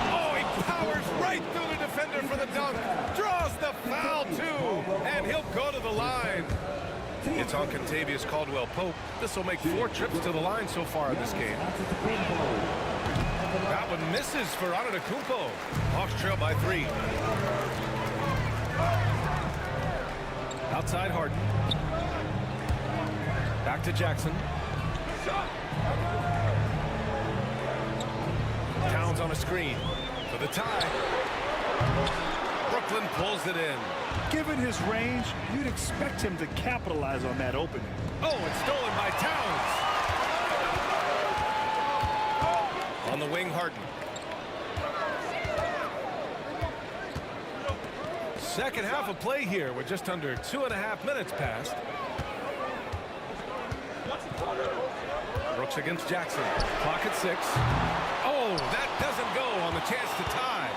Speaker 3: Oh, he powers right through the defender for the dunk. Draws the foul, too. And he'll go to the line. It's on Contavious Caldwell-Pope. This will make 4 trips to the line so far in this game. That one misses for Antetokounmpo. Hawks trail by 3. Outside Harden. Back to Jackson. Towns on a screen for the tie. Brooklyn pulls it in.
Speaker 10: Given his range, you'd expect him to capitalize on that opening.
Speaker 3: Oh, it's stolen by Towns. On the wing, Harden. Second half of play here. We're just under 2.5 minutes past. Brooks against Jackson. Clock at 6. Oh, that doesn't go on the chance to tie.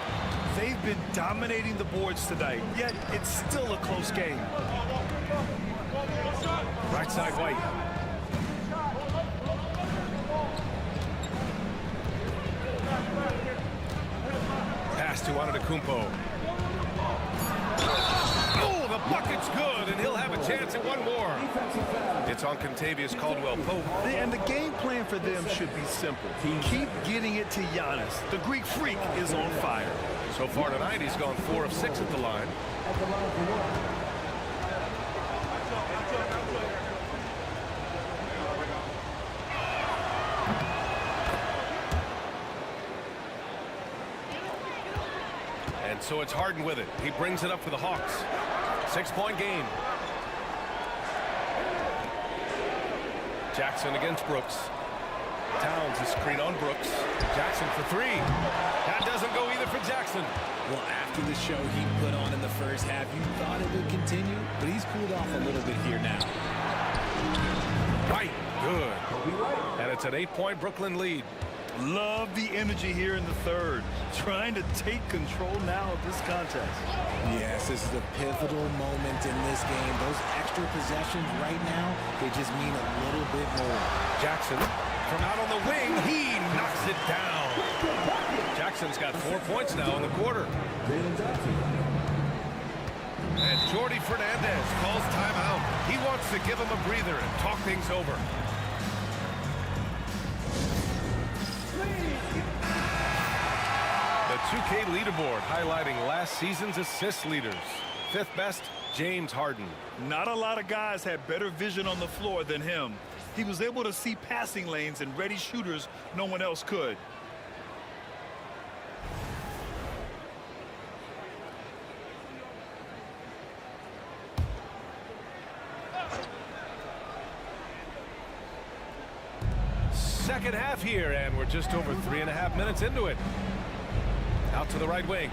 Speaker 10: They've been dominating the boards tonight, yet it's still a close game.
Speaker 3: Right side, White. Pass to Antetokounmpo. Oh, the bucket's good, and he'll have a chance at one more. It's on Contavious Caldwell-Pope.
Speaker 10: And the game plan for them should be simple. Keep getting it to Giannis. The Greek freak is on fire.
Speaker 3: So far tonight, he's gone 4 of 6 at the line. And so it's Harden with it. He brings it up for the Hawks. 6-point game. Jackson against Brooks. Towns is screen on Brooks. Jackson for 3. That doesn't go either for Jackson.
Speaker 5: Well, after the show he put on in the first half, you thought it would continue, but he's cooled off a little bit here now.
Speaker 3: Right, good. And it's an 8-point Brooklyn lead.
Speaker 10: Love the energy here in the third. Trying to take control now of this contest.
Speaker 5: Yes, this is a pivotal moment in this game. Those extra possessions right now, they just mean a little bit more.
Speaker 3: Jackson from out on the wing, he knocks it down. Jackson's got 4 points now in the quarter. And Jordi Fernandez calls timeout. He wants to give him a breather and talk things over. The 2K leaderboard highlighting last season's assist leaders. 5th best, James Harden.
Speaker 10: Not a lot of guys had better vision on the floor than him. He was able to see passing lanes and ready shooters no one else could.
Speaker 3: Second half here, and we're just over 3.5 minutes into it. Out to the right wing.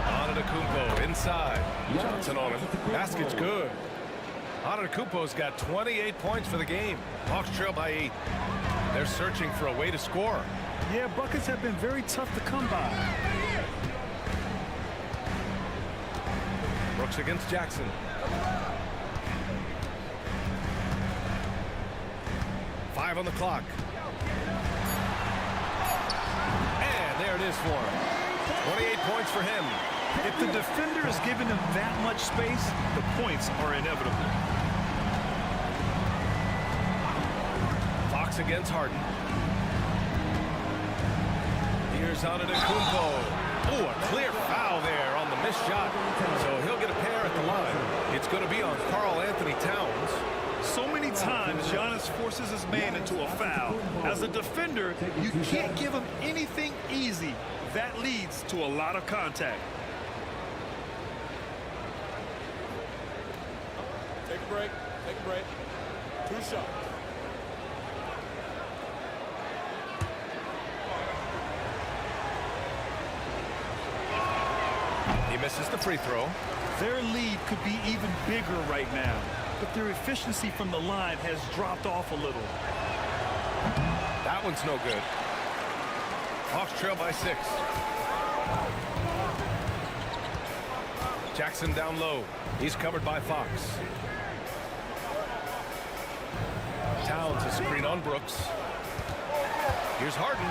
Speaker 3: Antetokounmpo inside. Johnson on him. Basket's good. Antetokounmpo's got 28 points for the game. Hawks trail by 8. They're searching for a way to score.
Speaker 10: Yeah, buckets have been very tough to come by.
Speaker 3: Brooks against Jackson. Five on the clock. And there it is for him. 28 points for him.
Speaker 10: If the defender is giving him that much space, the points are inevitable.
Speaker 3: Fox against Harden. Here's Antetokounmpo. Oh, a clear foul there on the missed shot. So he'll get a pair at the line. It's going to be on Karl Anthony Towns.
Speaker 10: So many times Giannis forces his man into a foul. As a defender, you can't give him anything easy. That leads to a lot of contact.
Speaker 8: Take a break. Take a break. 2 shots.
Speaker 3: He misses the free throw.
Speaker 10: Their lead could be even bigger right now, but their efficiency from the line has dropped off a little.
Speaker 3: That one's no good. Hawks trail by 6. Jackson down low. He's covered by Fox. Towns a screen on Brooks. Here's Harden.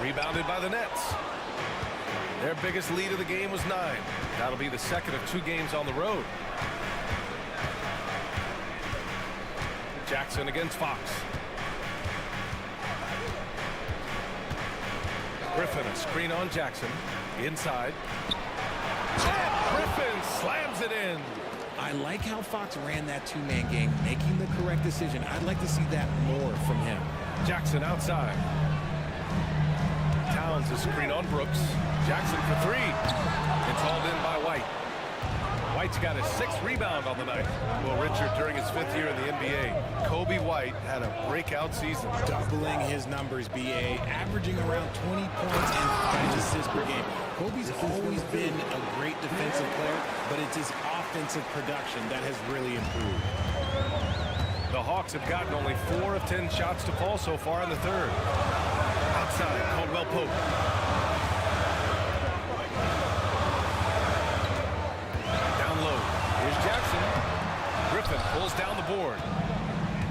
Speaker 3: Rebounded by the Nets. Their biggest lead of the game was 9. That'll be the second of 2 games on the road. Jackson against Fox. Griffin, a screen on Jackson. Inside. And Griffin slams it in.
Speaker 5: I like how Fox ran that 2-man game, making the correct decision. I'd like to see that more from him.
Speaker 3: Jackson outside. Towns a screen on Brooks. Jackson for 3. It's hauled in by White. White's got his 6th rebound on the night. Well, Richard, during his 5th year in the NBA, Kobe White had a breakout season.
Speaker 5: Doubling his numbers, BA, averaging around 20 points and 5 assists per game. Kobe's always been a great defensive player, but it's his offensive production that has really improved.
Speaker 3: The Hawks have gotten only 4 of 10 shots to fall so far in the third. Outside, Caldwell-Pope. Pulls down the board.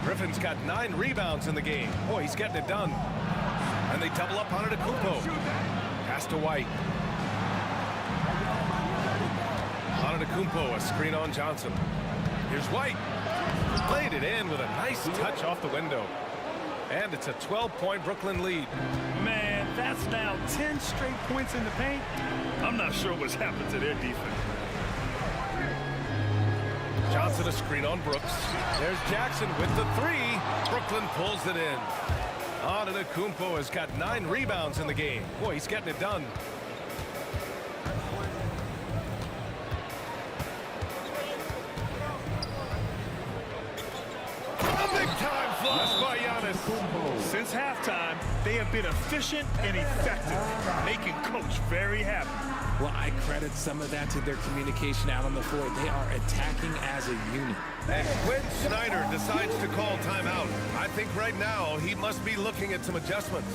Speaker 3: Griffin's got 9 rebounds in the game. Boy, he's getting it done. And they double up on it to Kumpo. Pass to White. On it to Kumpo, a screen on Johnson. Here's White. Played it in with a nice touch off the window. And it's a 12-point Brooklyn lead.
Speaker 10: Man, that's now 10 straight points in the paint. I'm not sure what's happened to their defense.
Speaker 3: Johnson a screen on Brooks. There's Jackson with the 3. Brooklyn pulls it in. Antetokounmpo has got 9 rebounds in the game. Boy, he's getting it done. A big-time flush by Giannis.
Speaker 10: Since halftime, they have been efficient and effective, making Coach very happy.
Speaker 5: Well, I credit some of that to their communication out on the floor. They are attacking as a unit.
Speaker 3: And Quinn Snyder decides to call timeout. I think right now he must be looking at some adjustments.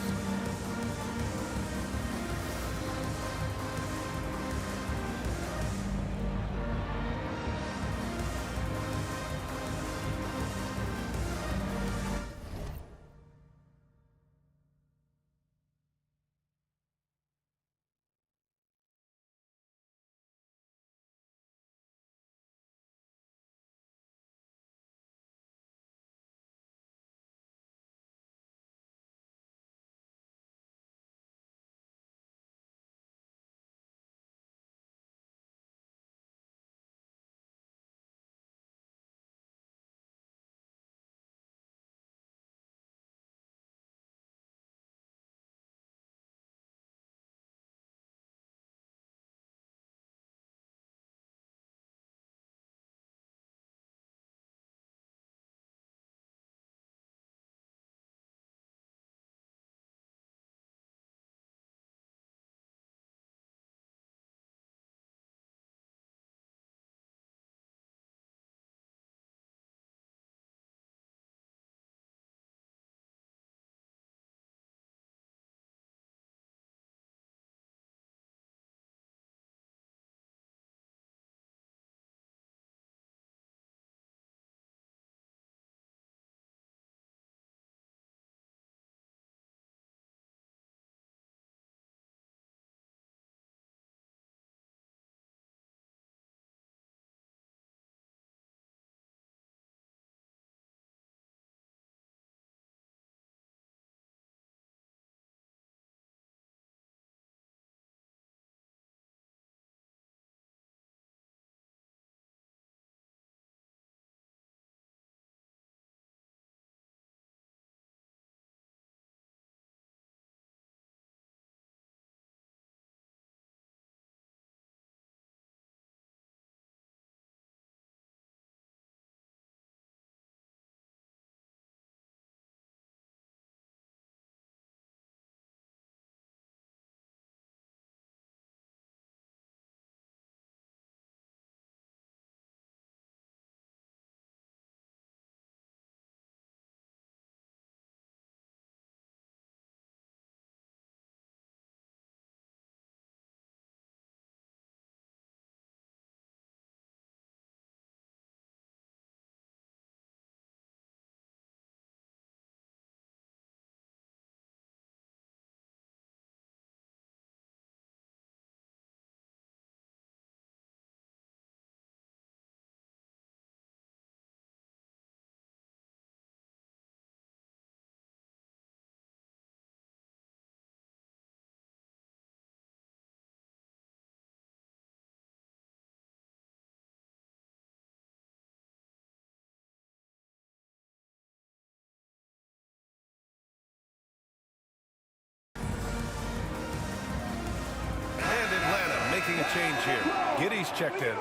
Speaker 3: Making a change here. Giddey's checked in.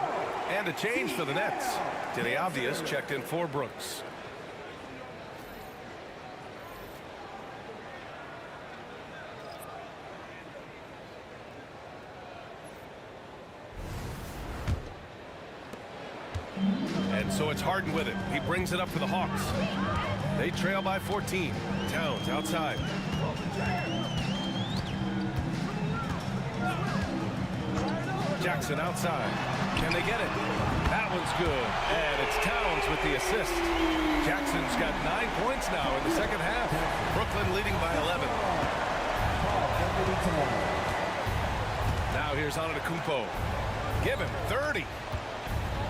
Speaker 3: And a change for the Nets. Denny Avdias checked in for Brooks. And so it's Harden with it. He brings it up for the Hawks. They trail by 14. Towns outside. Jackson outside. Can they get it? That one's good. And it's Towns with the assist. Jackson's got 9 points now in the second half. Brooklyn leading by 11. Now here's Antetokounmpo. Give him 30.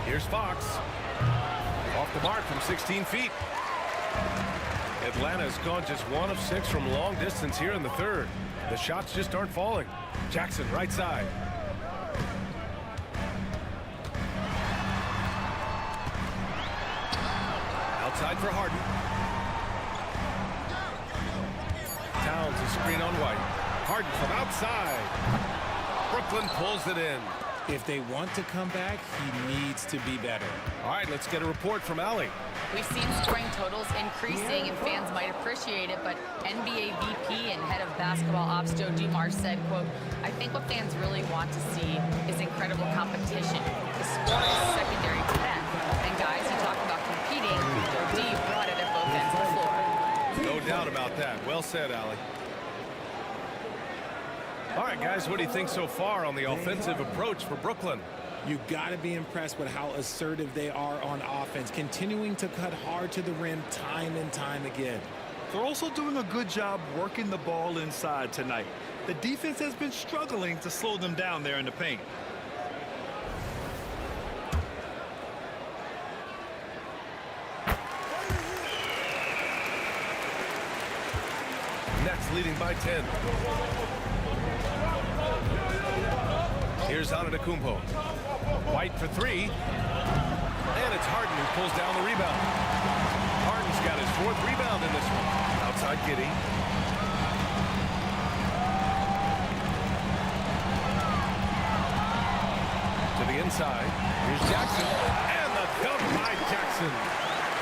Speaker 3: Here's Fox. Off the mark from 16 feet. Atlanta's gone just 1 of 6 from long distance here in the third. The shots just aren't falling. Jackson right side. Outside for Harden. Towns a screen on White. Harden from outside. Brooklyn pulls it in.
Speaker 5: If they want to come back, he needs to be better.
Speaker 3: All right, let's get a report from Allie.
Speaker 6: We've seen scoring totals increasing, and fans might appreciate it, but NBA VP and head of basketball ops Joe Dumars said, quote, "I think what fans really want to see is incredible competition. The sport is secondary to that. And guys, you talk about competing, Joe D brought it at both ends of the floor."
Speaker 3: No doubt about that. Well said, Allie. All right, guys, what do you think so far on the offensive approach for Brooklyn?
Speaker 5: You got to be impressed with how assertive they are on offense, continuing to cut hard to the rim time and time again.
Speaker 10: They're also doing a good job working the ball inside tonight. The defense has been struggling to slow them down there in the paint.
Speaker 3: Nets leading by 10. Here's Antetokounmpo. White for 3. And it's Harden who pulls down the rebound. Harden's got his 4th rebound in this one. Outside Giddey. To the inside. Here's Jackson. And the dunk by Jackson.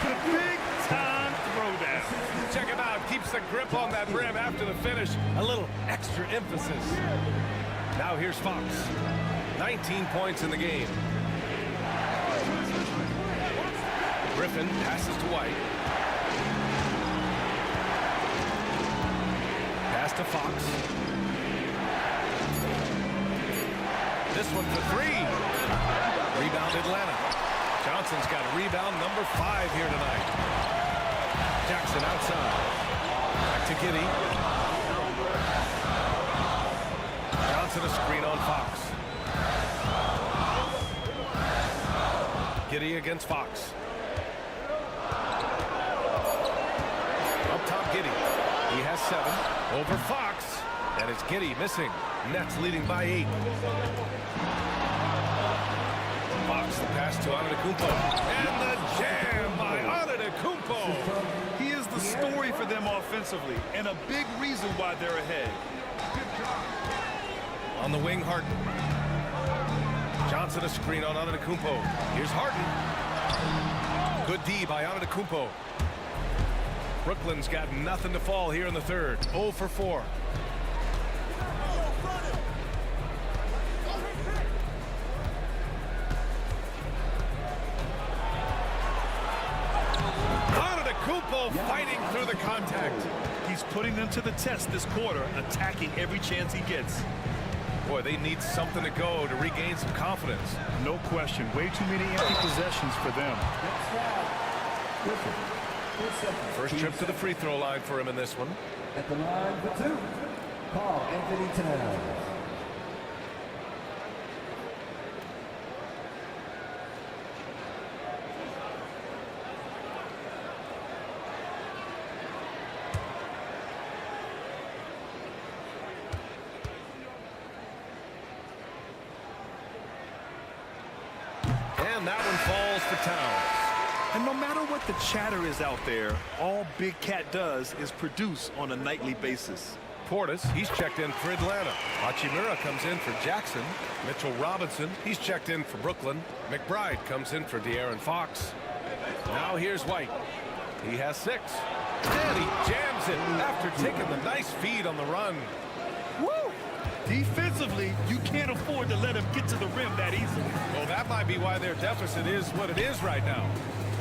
Speaker 10: The big time throwdown.
Speaker 3: Check him out. Keeps the grip on that rim after the finish. A little extra emphasis. Now here's Fox. 19 points in the game. Griffin passes to White. Pass to Fox. This one for 3. Rebound Atlanta. Johnson's got rebound number 5 here tonight. Jackson outside. Back to Giddey. Johnson a screen on Fox. Giddey against Fox. Up top Giddey. He has 7. Over Fox. And it's Giddey missing. Nets leading by 8. Fox the pass to Antetokounmpo. And the jam by Antetokounmpo.
Speaker 10: He is the story for them offensively and a big reason why they're ahead.
Speaker 3: On the wing, Harden. Johnson a screen on Antetokounmpo. Here's Harden. Good D by Antetokounmpo. Brooklyn's got nothing to fall here in the third. 0 for 4. Antetokounmpo fighting through the contact.
Speaker 10: He's putting them to the test this quarter, attacking every chance he gets.
Speaker 3: Boy, they need something to go to regain some confidence.
Speaker 10: No question. Way too many empty possessions for them.
Speaker 3: First trip to the free throw line for him in this one.
Speaker 2: At the line for 2, Carl Anthony Towns.
Speaker 3: And that one falls for Towns.
Speaker 10: And no matter what the chatter is out there, all Big Cat does is produce on a nightly basis.
Speaker 3: Portis, he's checked in for Atlanta. Hachimura comes in for Jackson. Mitchell Robinson, he's checked in for Brooklyn. McBride comes in for De'Aaron Fox. Now here's White. He has 6. And he jams it after taking the nice feed on the run.
Speaker 10: Woo! Defensively, you can't afford to let him get to the rim that easily.
Speaker 3: Well, that might be why their deficit is what it is right now.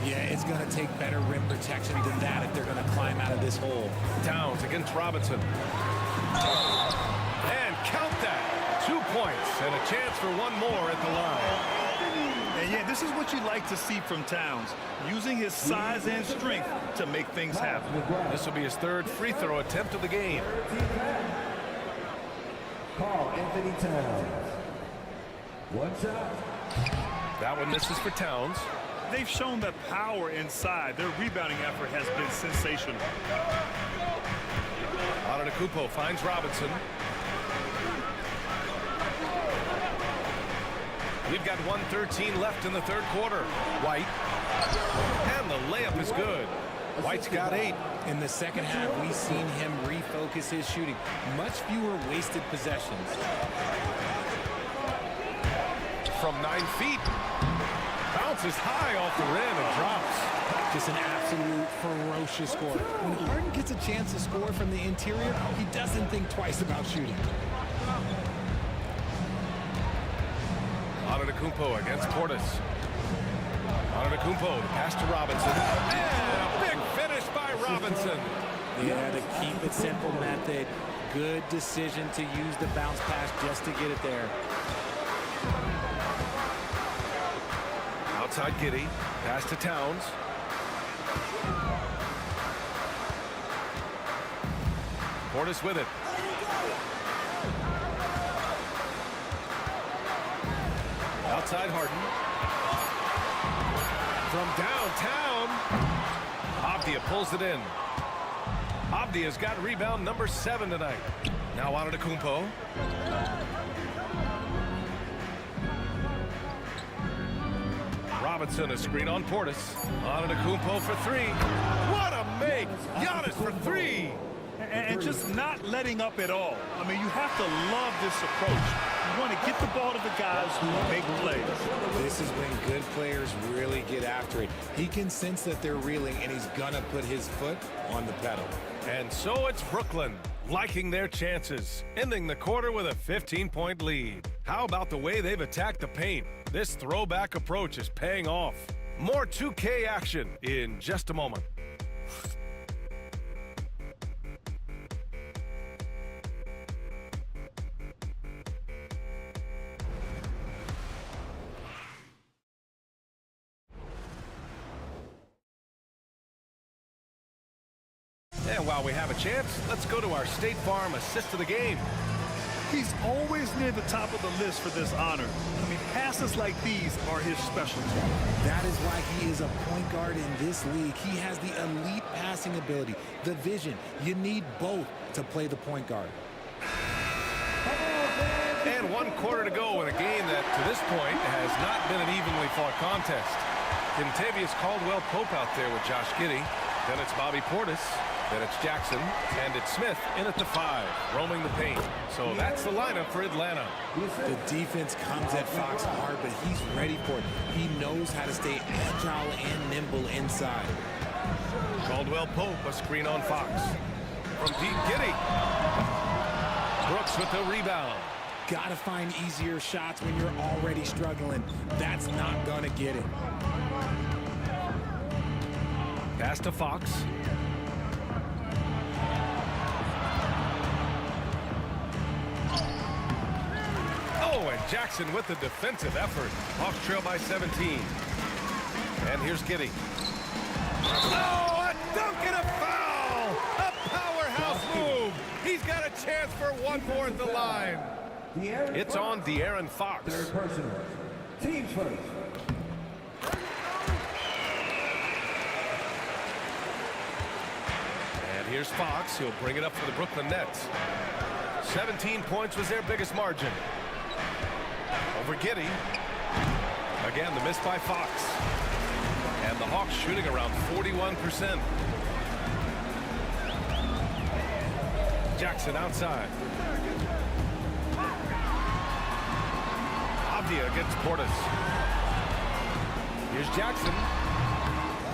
Speaker 5: Yeah, it's going to take better rim protection than that if they're going to climb out of this hole.
Speaker 3: Towns against Robinson. And count that. 2 points and a chance for one more at the line.
Speaker 10: And yeah, this is what you like to see from Towns, using his size and strength to make things happen.
Speaker 3: This will be his third free throw attempt of the game.
Speaker 2: Call Anthony Towns. One shot.
Speaker 3: That one misses for Towns.
Speaker 10: They've shown that power inside. Their rebounding effort has been sensational.
Speaker 3: Antetokounmpo finds Robinson. We've got 1:13 left in the third quarter. White. And the layup is good. White's got 8.
Speaker 5: In the second half, we've seen him refocus his shooting. Much fewer wasted possessions.
Speaker 3: From 9 feet. Bounces high off the rim and drops.
Speaker 5: Just an absolute ferocious score. When Harden gets a chance to score from the interior, he doesn't think twice about shooting.
Speaker 3: Antetokounmpo against Portis. Antetokounmpo, pass to Robinson. And a big finish by Robinson.
Speaker 5: Yeah, the keep it simple method. Good decision to use the bounce pass just to get it there.
Speaker 3: Outside Giddey, pass to Towns. Portis with it. Outside Harden. From downtown. Avdia pulls it in. Avdia's got rebound number 7 tonight. Now Antetokounmpo. Robinson, a screen on Portis. Antetokounmpo for 3. What a make! Giannis for 3.
Speaker 10: And just not letting up at all. I mean, you have to love this approach. You want to get the ball to the guys who make plays.
Speaker 5: This is when good players really get after it. He can sense that they're reeling, and he's going to put his foot on the pedal.
Speaker 3: And so it's Brooklyn, liking their chances, ending the quarter with a 15-point lead. How about the way they've attacked the paint? This throwback approach is paying off. More 2K action in just a moment. And while we have a chance, let's go to our State Farm assist of the game.
Speaker 10: He's always near the top of the list for this honor. I mean, passes like these are his specialty.
Speaker 5: That is why he is a point guard in this league. He has the elite passing ability, the vision. You need both to play the point guard.
Speaker 3: And 1 quarter to go in a game that, to this point, has not been an evenly fought contest. Kentavious Caldwell-Pope out there with Josh Giddey. Then it's Bobby Portis. Then it's Jackson, and it's Smith in at the 5, roaming the paint. So that's the lineup for Atlanta.
Speaker 5: The defense comes at Fox hard, but he's ready for it. He knows how to stay agile and nimble inside.
Speaker 3: Caldwell-Pope, a screen on Fox. From deep, Giddey. Brooks with the rebound.
Speaker 5: Gotta find easier shots when you're already struggling. That's not gonna get it.
Speaker 3: Pass to Fox. Oh, and Jackson with the defensive effort. Hawks trail by 17. And here's Giddey. Oh, a dunk and a foul! A powerhouse move! He's got a chance for one more at the line. It's on De'Aaron Fox.
Speaker 2: Third personal. Teams first.
Speaker 3: And here's Fox. He'll bring it up for the Brooklyn Nets. 17 points was their biggest margin. Over Giddey. Again, the miss by Fox. And the Hawks shooting around 41%. Jackson outside. Avdia against Portis. Here's Jackson.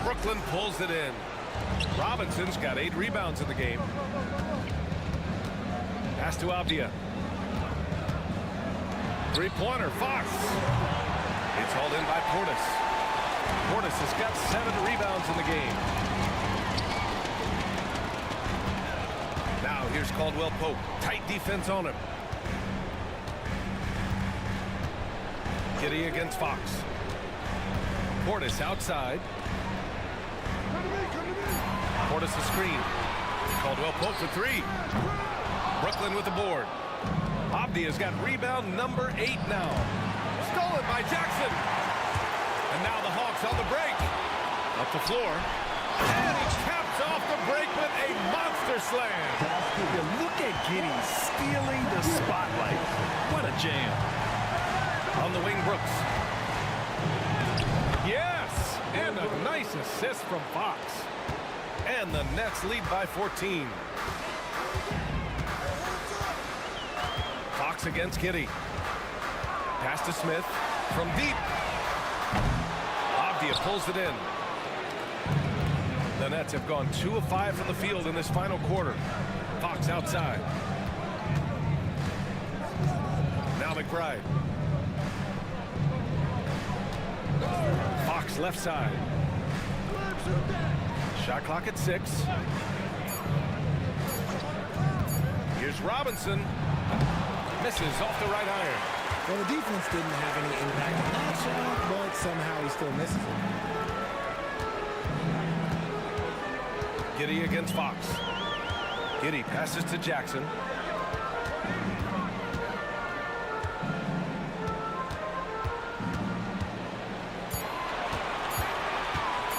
Speaker 3: Brooklyn pulls it in. Robinson's got 8 rebounds in the game. Pass to Avdia. Three-pointer, Fox. It's hauled in by Portis. Portis has got 7 rebounds in the game. Now here's Caldwell-Pope. Tight defense on him. Giddy against Fox. Portis outside. Portis a screen. Caldwell Pope for three. Brooklyn with the board. Avdia's got rebound number 8 now. Stolen by Jackson. And now the Hawks on the break. Up the floor. And he taps off the break with a monster slam.
Speaker 10: Look at Giddy stealing the spotlight. What a jam.
Speaker 3: On the wing, Brooks. Yes! And a nice assist from Fox. And the Nets lead by 14. Fox against Giddy. Pass to Smith from deep. Avdia pulls it in. The Nets have gone 2 of 5 from the field in this final quarter. Fox outside. Now McBride. Fox left side. Shot clock at 6. Here's Robinson. Misses off the right iron.
Speaker 5: Well, the defense didn't have any impact on that shot, but somehow he still misses it.
Speaker 3: Giddy against Fox. Giddy passes to Jackson.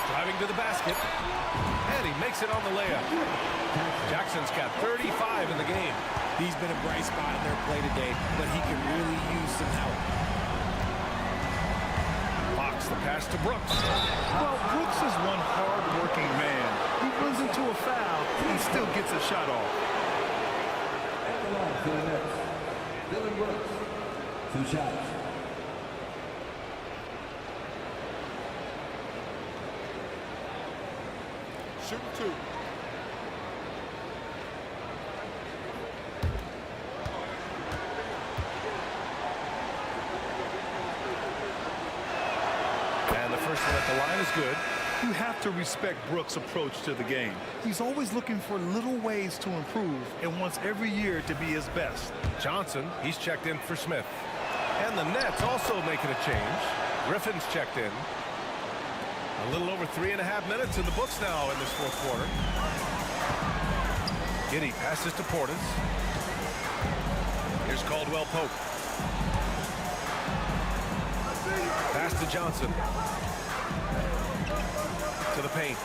Speaker 3: Driving to the basket. And he makes it on the layup. Jackson's got 35 in the game.
Speaker 5: He's been a bright spot in their play today, but he can really use some help.
Speaker 3: Fox the pass to Brooks.
Speaker 10: Well, Brooks is one hard-working man. He runs into a foul and still gets a shot off.
Speaker 2: At the line for the Nets, Dylan Brooks, 2 shots.
Speaker 9: Shooting 2.
Speaker 3: And the first one at the line is good.
Speaker 10: You have to respect Brooks' approach to the game. He's always looking for little ways to improve and wants every year to be his best.
Speaker 3: Johnson, he's checked in for Smith. And the Nets also making a change. Griffin's checked in. A little over 3.5 minutes in the books now in this fourth quarter. Giddy passes to Portis. Here's Caldwell Pope. Pass to Johnson. To the paint.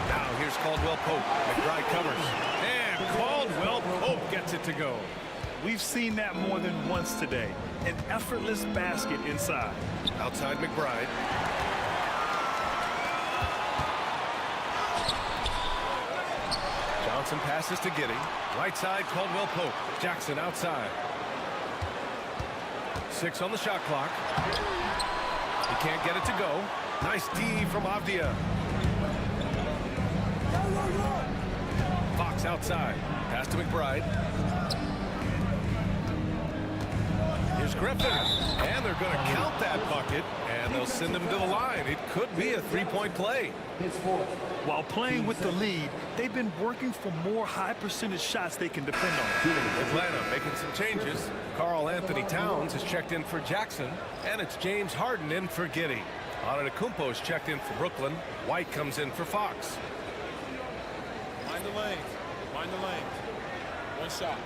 Speaker 3: Now here's Caldwell Pope. McBride covers. And Caldwell Pope gets it to go.
Speaker 10: We've seen that more than once today. An effortless basket inside.
Speaker 3: Outside McBride. Johnson passes to Giddy. Right side, Caldwell Pope. Jackson outside. 6 on the shot clock. He can't get it to go. Nice D from Avdia. Fox outside. Pass to McBride. Here's Griffin. And they're going to count that bucket. And they'll send him to the line. It could be a 3-point play.
Speaker 10: While playing with the lead, they've been working for more high percentage shots they can depend on.
Speaker 3: Atlanta making some changes. Karl Anthony Towns is checked in for Jackson. And it's James Harden in for Giddy. Antetokounmpo is checked in for Brooklyn. White comes in for Fox.
Speaker 9: Mind the lanes. Mind the lanes. 1 shot.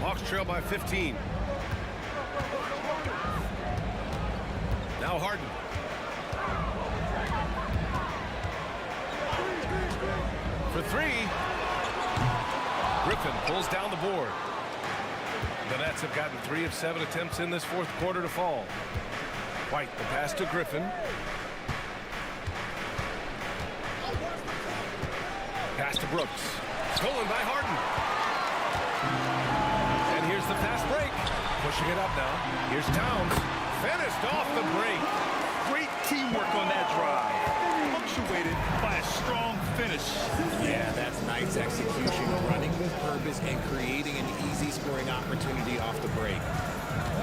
Speaker 3: Hawks trail by 15. Now Harden. For 3. Griffin pulls down the board. The Nets have gotten 3 of 7 attempts in this fourth quarter to fall. White the pass to Griffin. Pass to Brooks. Stolen by Harden. And here's the fast break. Pushing it up now. Here's Towns. Finished off the break.
Speaker 10: Great teamwork on that drive. Punctuated by a strong finish.
Speaker 5: Yeah, that's nice execution. Running with purpose and creating an easy scoring opportunity off the break.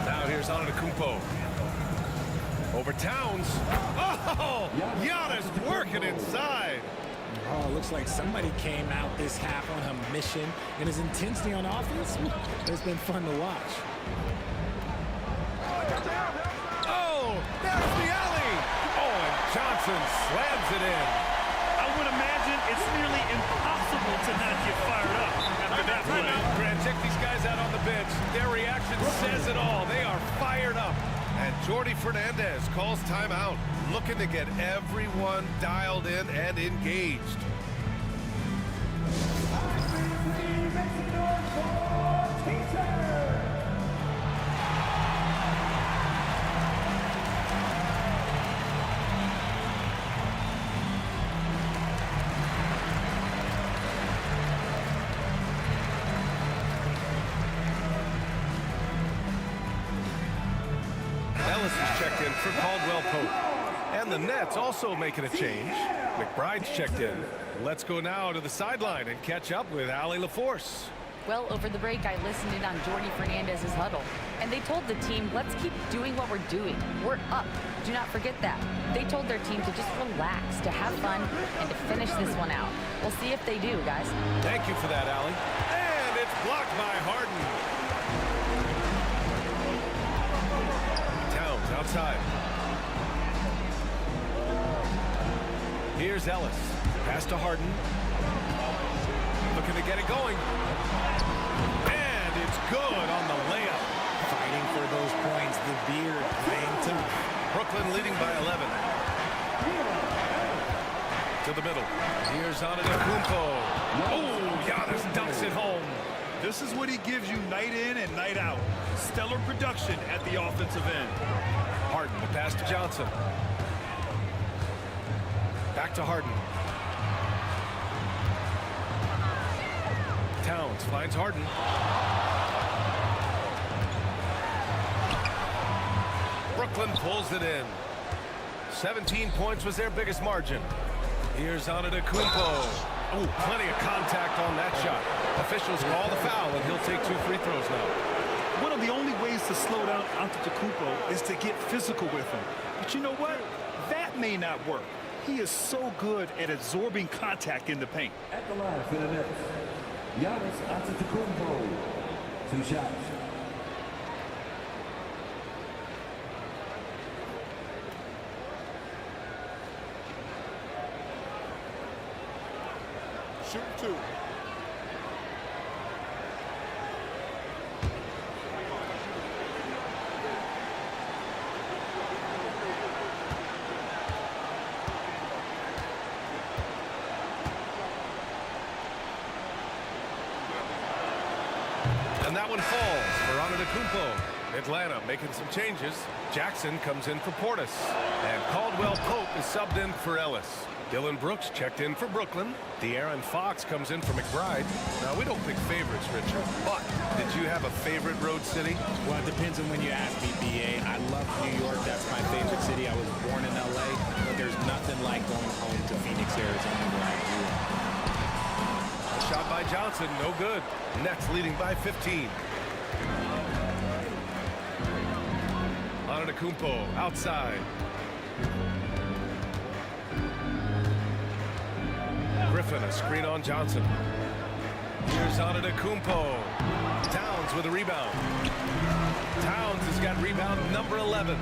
Speaker 3: Now here's Antetokounmpo. Over Towns. Oh, Giannis working inside.
Speaker 5: Oh, it looks like somebody came out this half on a mission, and his intensity on offense, it's been fun to watch.
Speaker 3: Oh, there's the alley. Oh, and Johnson slams it in.
Speaker 10: I would imagine it's nearly impossible to not get fired up after that play.
Speaker 3: Grant, check these guys out on the bench. Their reaction says it all. They are fired up. And Jordi Fernandez calls timeout, looking to get everyone dialed in and engaged. Ellis is checked in for Caldwell Pope. And the Nets also making a change. McBride's checked in. Let's go now to the sideline and catch up with Allie LaForce.
Speaker 6: Well, over the break, I listened in on Jordi Fernandez's huddle, and they told the team, let's keep doing what we're doing. We're up. Do not forget that. They told their team to just relax, to have fun, and to finish this one out. We'll see if they do, guys.
Speaker 3: Thank you for that, Allie. And it's blocked by Harden. Towns outside. Here's Ellis. Pass to Harden. Looking to get it going. And it's good on the layup.
Speaker 5: Fighting for those points. The Beard playing tough.
Speaker 3: Brooklyn leading by 11. To the middle. Here's Antetokounmpo. Oh, Giannis dunks it home.
Speaker 10: This is what he gives you night in and night out. Stellar production at the offensive end.
Speaker 3: Harden, the pass to Johnson. Back to Harden. Towns finds Harden. Brooklyn pulls it in. 17 points was their biggest margin. Here's Antetokounmpo. Oh, plenty of contact on that shot. Officials call the foul, and he'll take 2 free throws now.
Speaker 10: One of the only ways to slow down Antetokounmpo is to get physical with him. But you know what? That may not work. He is so good at absorbing contact in the paint.
Speaker 2: At the line for the Nets, Giannis Antetokounmpo. 2 shots.
Speaker 7: Shoot 2.
Speaker 3: And that one falls for Antetokounmpo. Atlanta making some changes. Jackson comes in for Portis. And Caldwell Pope is subbed in for Ellis. Dylan Brooks checked in for Brooklyn. De'Aaron Fox comes in for McBride. Now, we don't pick favorites, Richard, but did you have a favorite road city?
Speaker 5: Well, it depends on when you ask me, B.A. I love New York. That's my favorite city. I was born in L.A., but there's nothing like going home to Phoenix, Arizona, where I grew up.
Speaker 3: Shot by Johnson, no good. Nets leading by 15. Antetokounmpo outside. Griffin, a screen on Johnson. Here's Antetokounmpo. Towns with a rebound. Towns has got rebound number 11.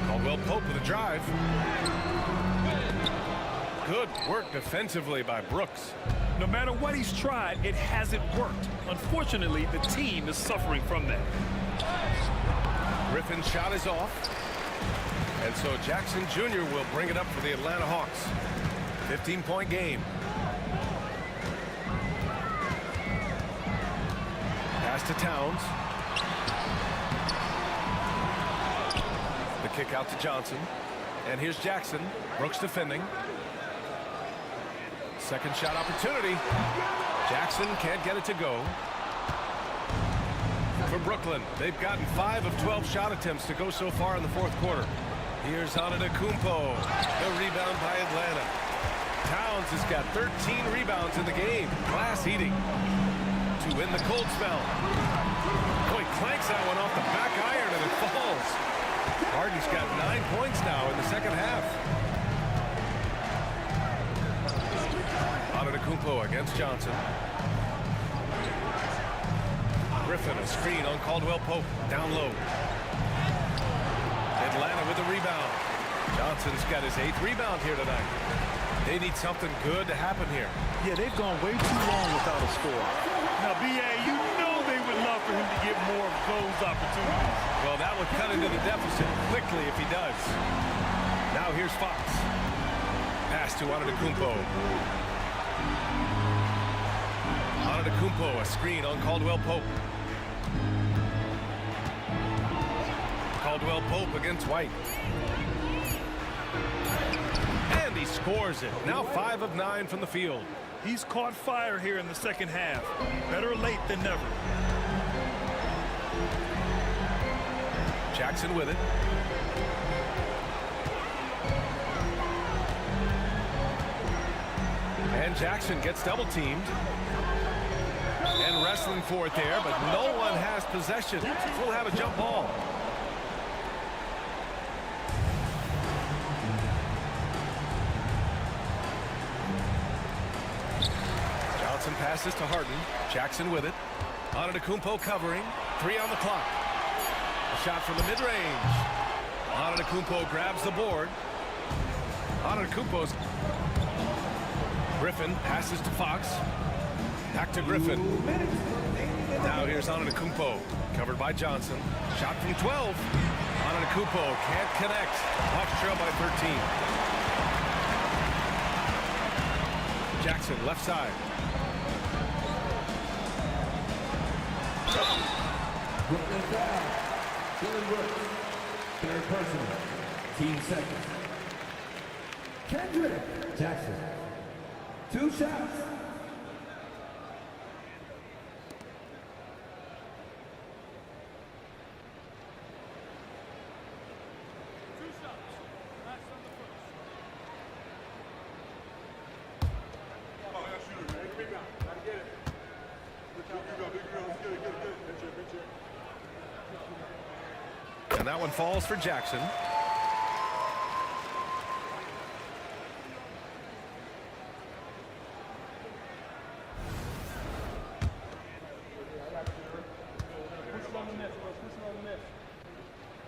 Speaker 3: Caldwell Pope with a drive. Good work defensively by Brooks.
Speaker 10: No matter what he's tried, it hasn't worked. Unfortunately, the team is suffering from that.
Speaker 3: Griffin's shot is off. And so Jackson Jr. will bring it up for the Atlanta Hawks. 15-point game. Pass to Towns. The kick out to Johnson. And here's Jackson. Brooks defending. Second shot opportunity. Jackson can't get it to go. For Brooklyn, they've gotten 5 of 12 shot attempts to go so far in the fourth quarter. Here's Antetokounmpo. The rebound by Atlanta. Towns has got 13 rebounds in the game. Glass eating. To win the cold spell. Boy, clanks that one off the back iron and it falls. Harden's got 9 points now in the second half. Antetokounmpo against Johnson. Griffin, a screen on Caldwell Pope, down low. Atlanta with the rebound. Johnson's got his 8th rebound here tonight. They need something good to happen here.
Speaker 10: Yeah, they've gone way too long without a score. Now, B.A., you know they would love for him to get more of those opportunities.
Speaker 3: Well, that would cut into the deficit quickly if he does. Now here's Fox. Pass to Antetokounmpo. Antetokounmpo, a screen on Caldwell Pope. Caldwell Pope against White. And he scores it. Now 5 of 9 from the field.
Speaker 10: He's caught fire here in the second half. Better late than never.
Speaker 3: Jackson with it. And Jackson gets double teamed. And wrestling for it there, but no one has possession. We'll have a jump ball. Johnson passes to Harden. Jackson with it. Antetokounmpo covering. 3 on the clock. A shot from the mid-range. Antetokounmpo grabs the board. Antetokounmpo's Griffin passes to Fox. Back to Griffin. Now here's Antetokounmpo, covered by Johnson. Shot from 12. Antetokounmpo can't connect. Hawks trail by 13. Jackson left side.
Speaker 2: Brooklyn foul. Dylan Brooks. Third personal. Team second. Kendrick Jackson. 2 shots.
Speaker 3: And that one falls for Jackson.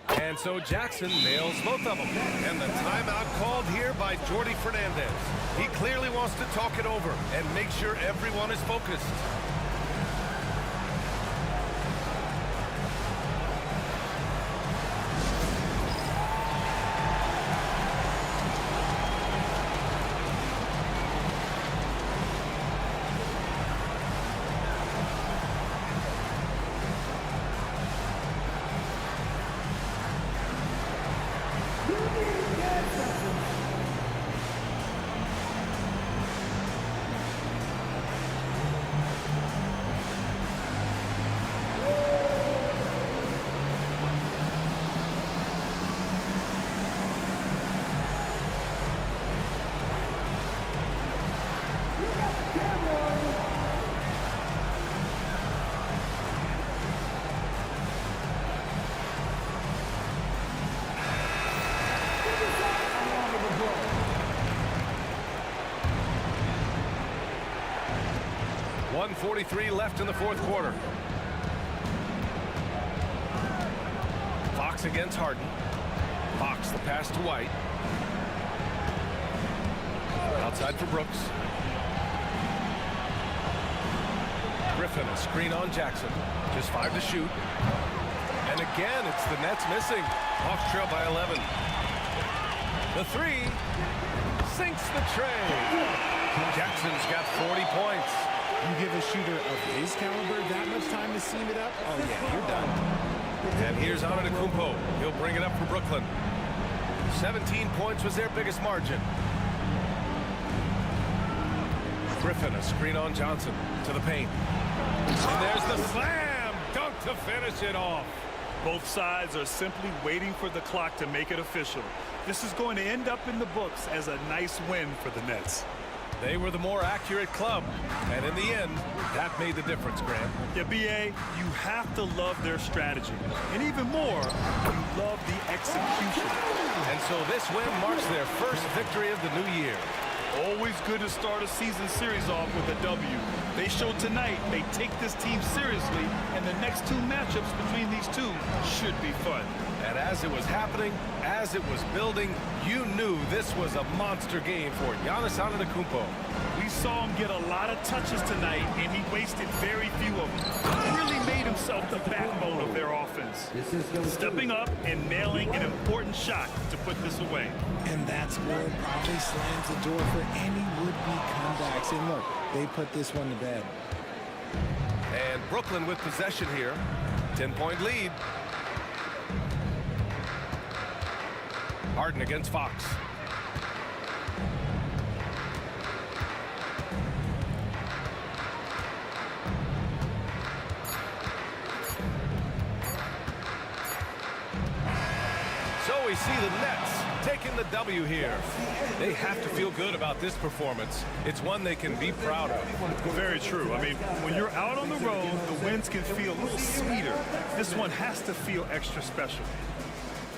Speaker 3: And so Jackson nails both of them. And the timeout called here by Jordi Fernandez. He clearly wants to talk it over and make sure everyone is focused. .143 left in the fourth quarter. Fox against Harden. Fox the pass to White. Outside for Brooks. Griffin, a screen on Jackson. Just 5 to shoot. And again, it's the Nets missing. Hawks trail by 11. The 3 sinks the tray. Jackson's got 40 points.
Speaker 5: You give a shooter of his caliber that much time to seam it up, oh yeah, you're done.
Speaker 3: And here's Antetokounmpo. He'll bring it up for Brooklyn. 17 points was their biggest margin. Griffin, a screen on Johnson to the paint. And there's the slam dunk to finish it off.
Speaker 10: Both sides are simply waiting for the clock to make it official. This is going to end up in the books as a nice win for the Nets.
Speaker 3: They were the more accurate club, and in the end, that made the difference, Grant.
Speaker 10: Yeah, BA, you have to love their strategy. And even more, you love the execution.
Speaker 3: And so this win marks their first victory of the new year.
Speaker 10: Always good to start a season series off with a W. They showed tonight they take this team seriously, and the next two matchups between these two should be fun.
Speaker 3: And as it was happening, as it was building, you knew this was a monster game for Giannis Antetokounmpo.
Speaker 10: We saw him get a lot of touches tonight, and he wasted very few of them. Really made himself the backbone of their offense. Stepping up and nailing an important shot to put this away.
Speaker 5: And that score probably slams the door for any would-be comebacks. And look, they put this one to bed.
Speaker 3: And Brooklyn with possession here. 10-point lead. Harden against Fox. So we see the Nets taking the W here. They have to feel good about this performance. It's one they can be proud of.
Speaker 10: Very true. I mean, when you're out on the road, the wins can feel a little sweeter. This one has to feel extra special.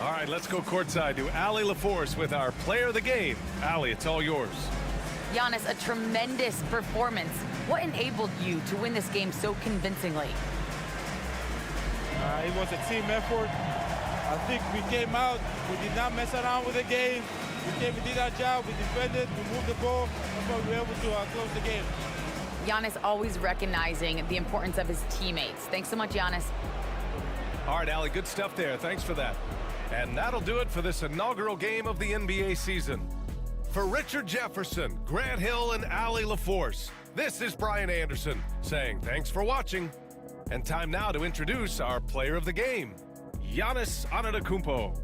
Speaker 3: All right, let's go courtside to Allie LaForce with our player of the game. Allie, it's all yours.
Speaker 6: Giannis, a tremendous performance. What enabled you to win this game so convincingly?
Speaker 11: It was a team effort. I think we came out, we did not mess around with the game. We did our job, we defended, we moved the ball. That's why we were able to close the game.
Speaker 6: Giannis always recognizing the importance of his teammates. Thanks so much, Giannis.
Speaker 3: All right, Allie, good stuff there. Thanks for that. And that'll do it for this inaugural game of the NBA season. For Richard Jefferson, Grant Hill, and Allie LaForce, this is Brian Anderson saying thanks for watching. And time now to introduce our player of the game, Giannis Antetokounmpo.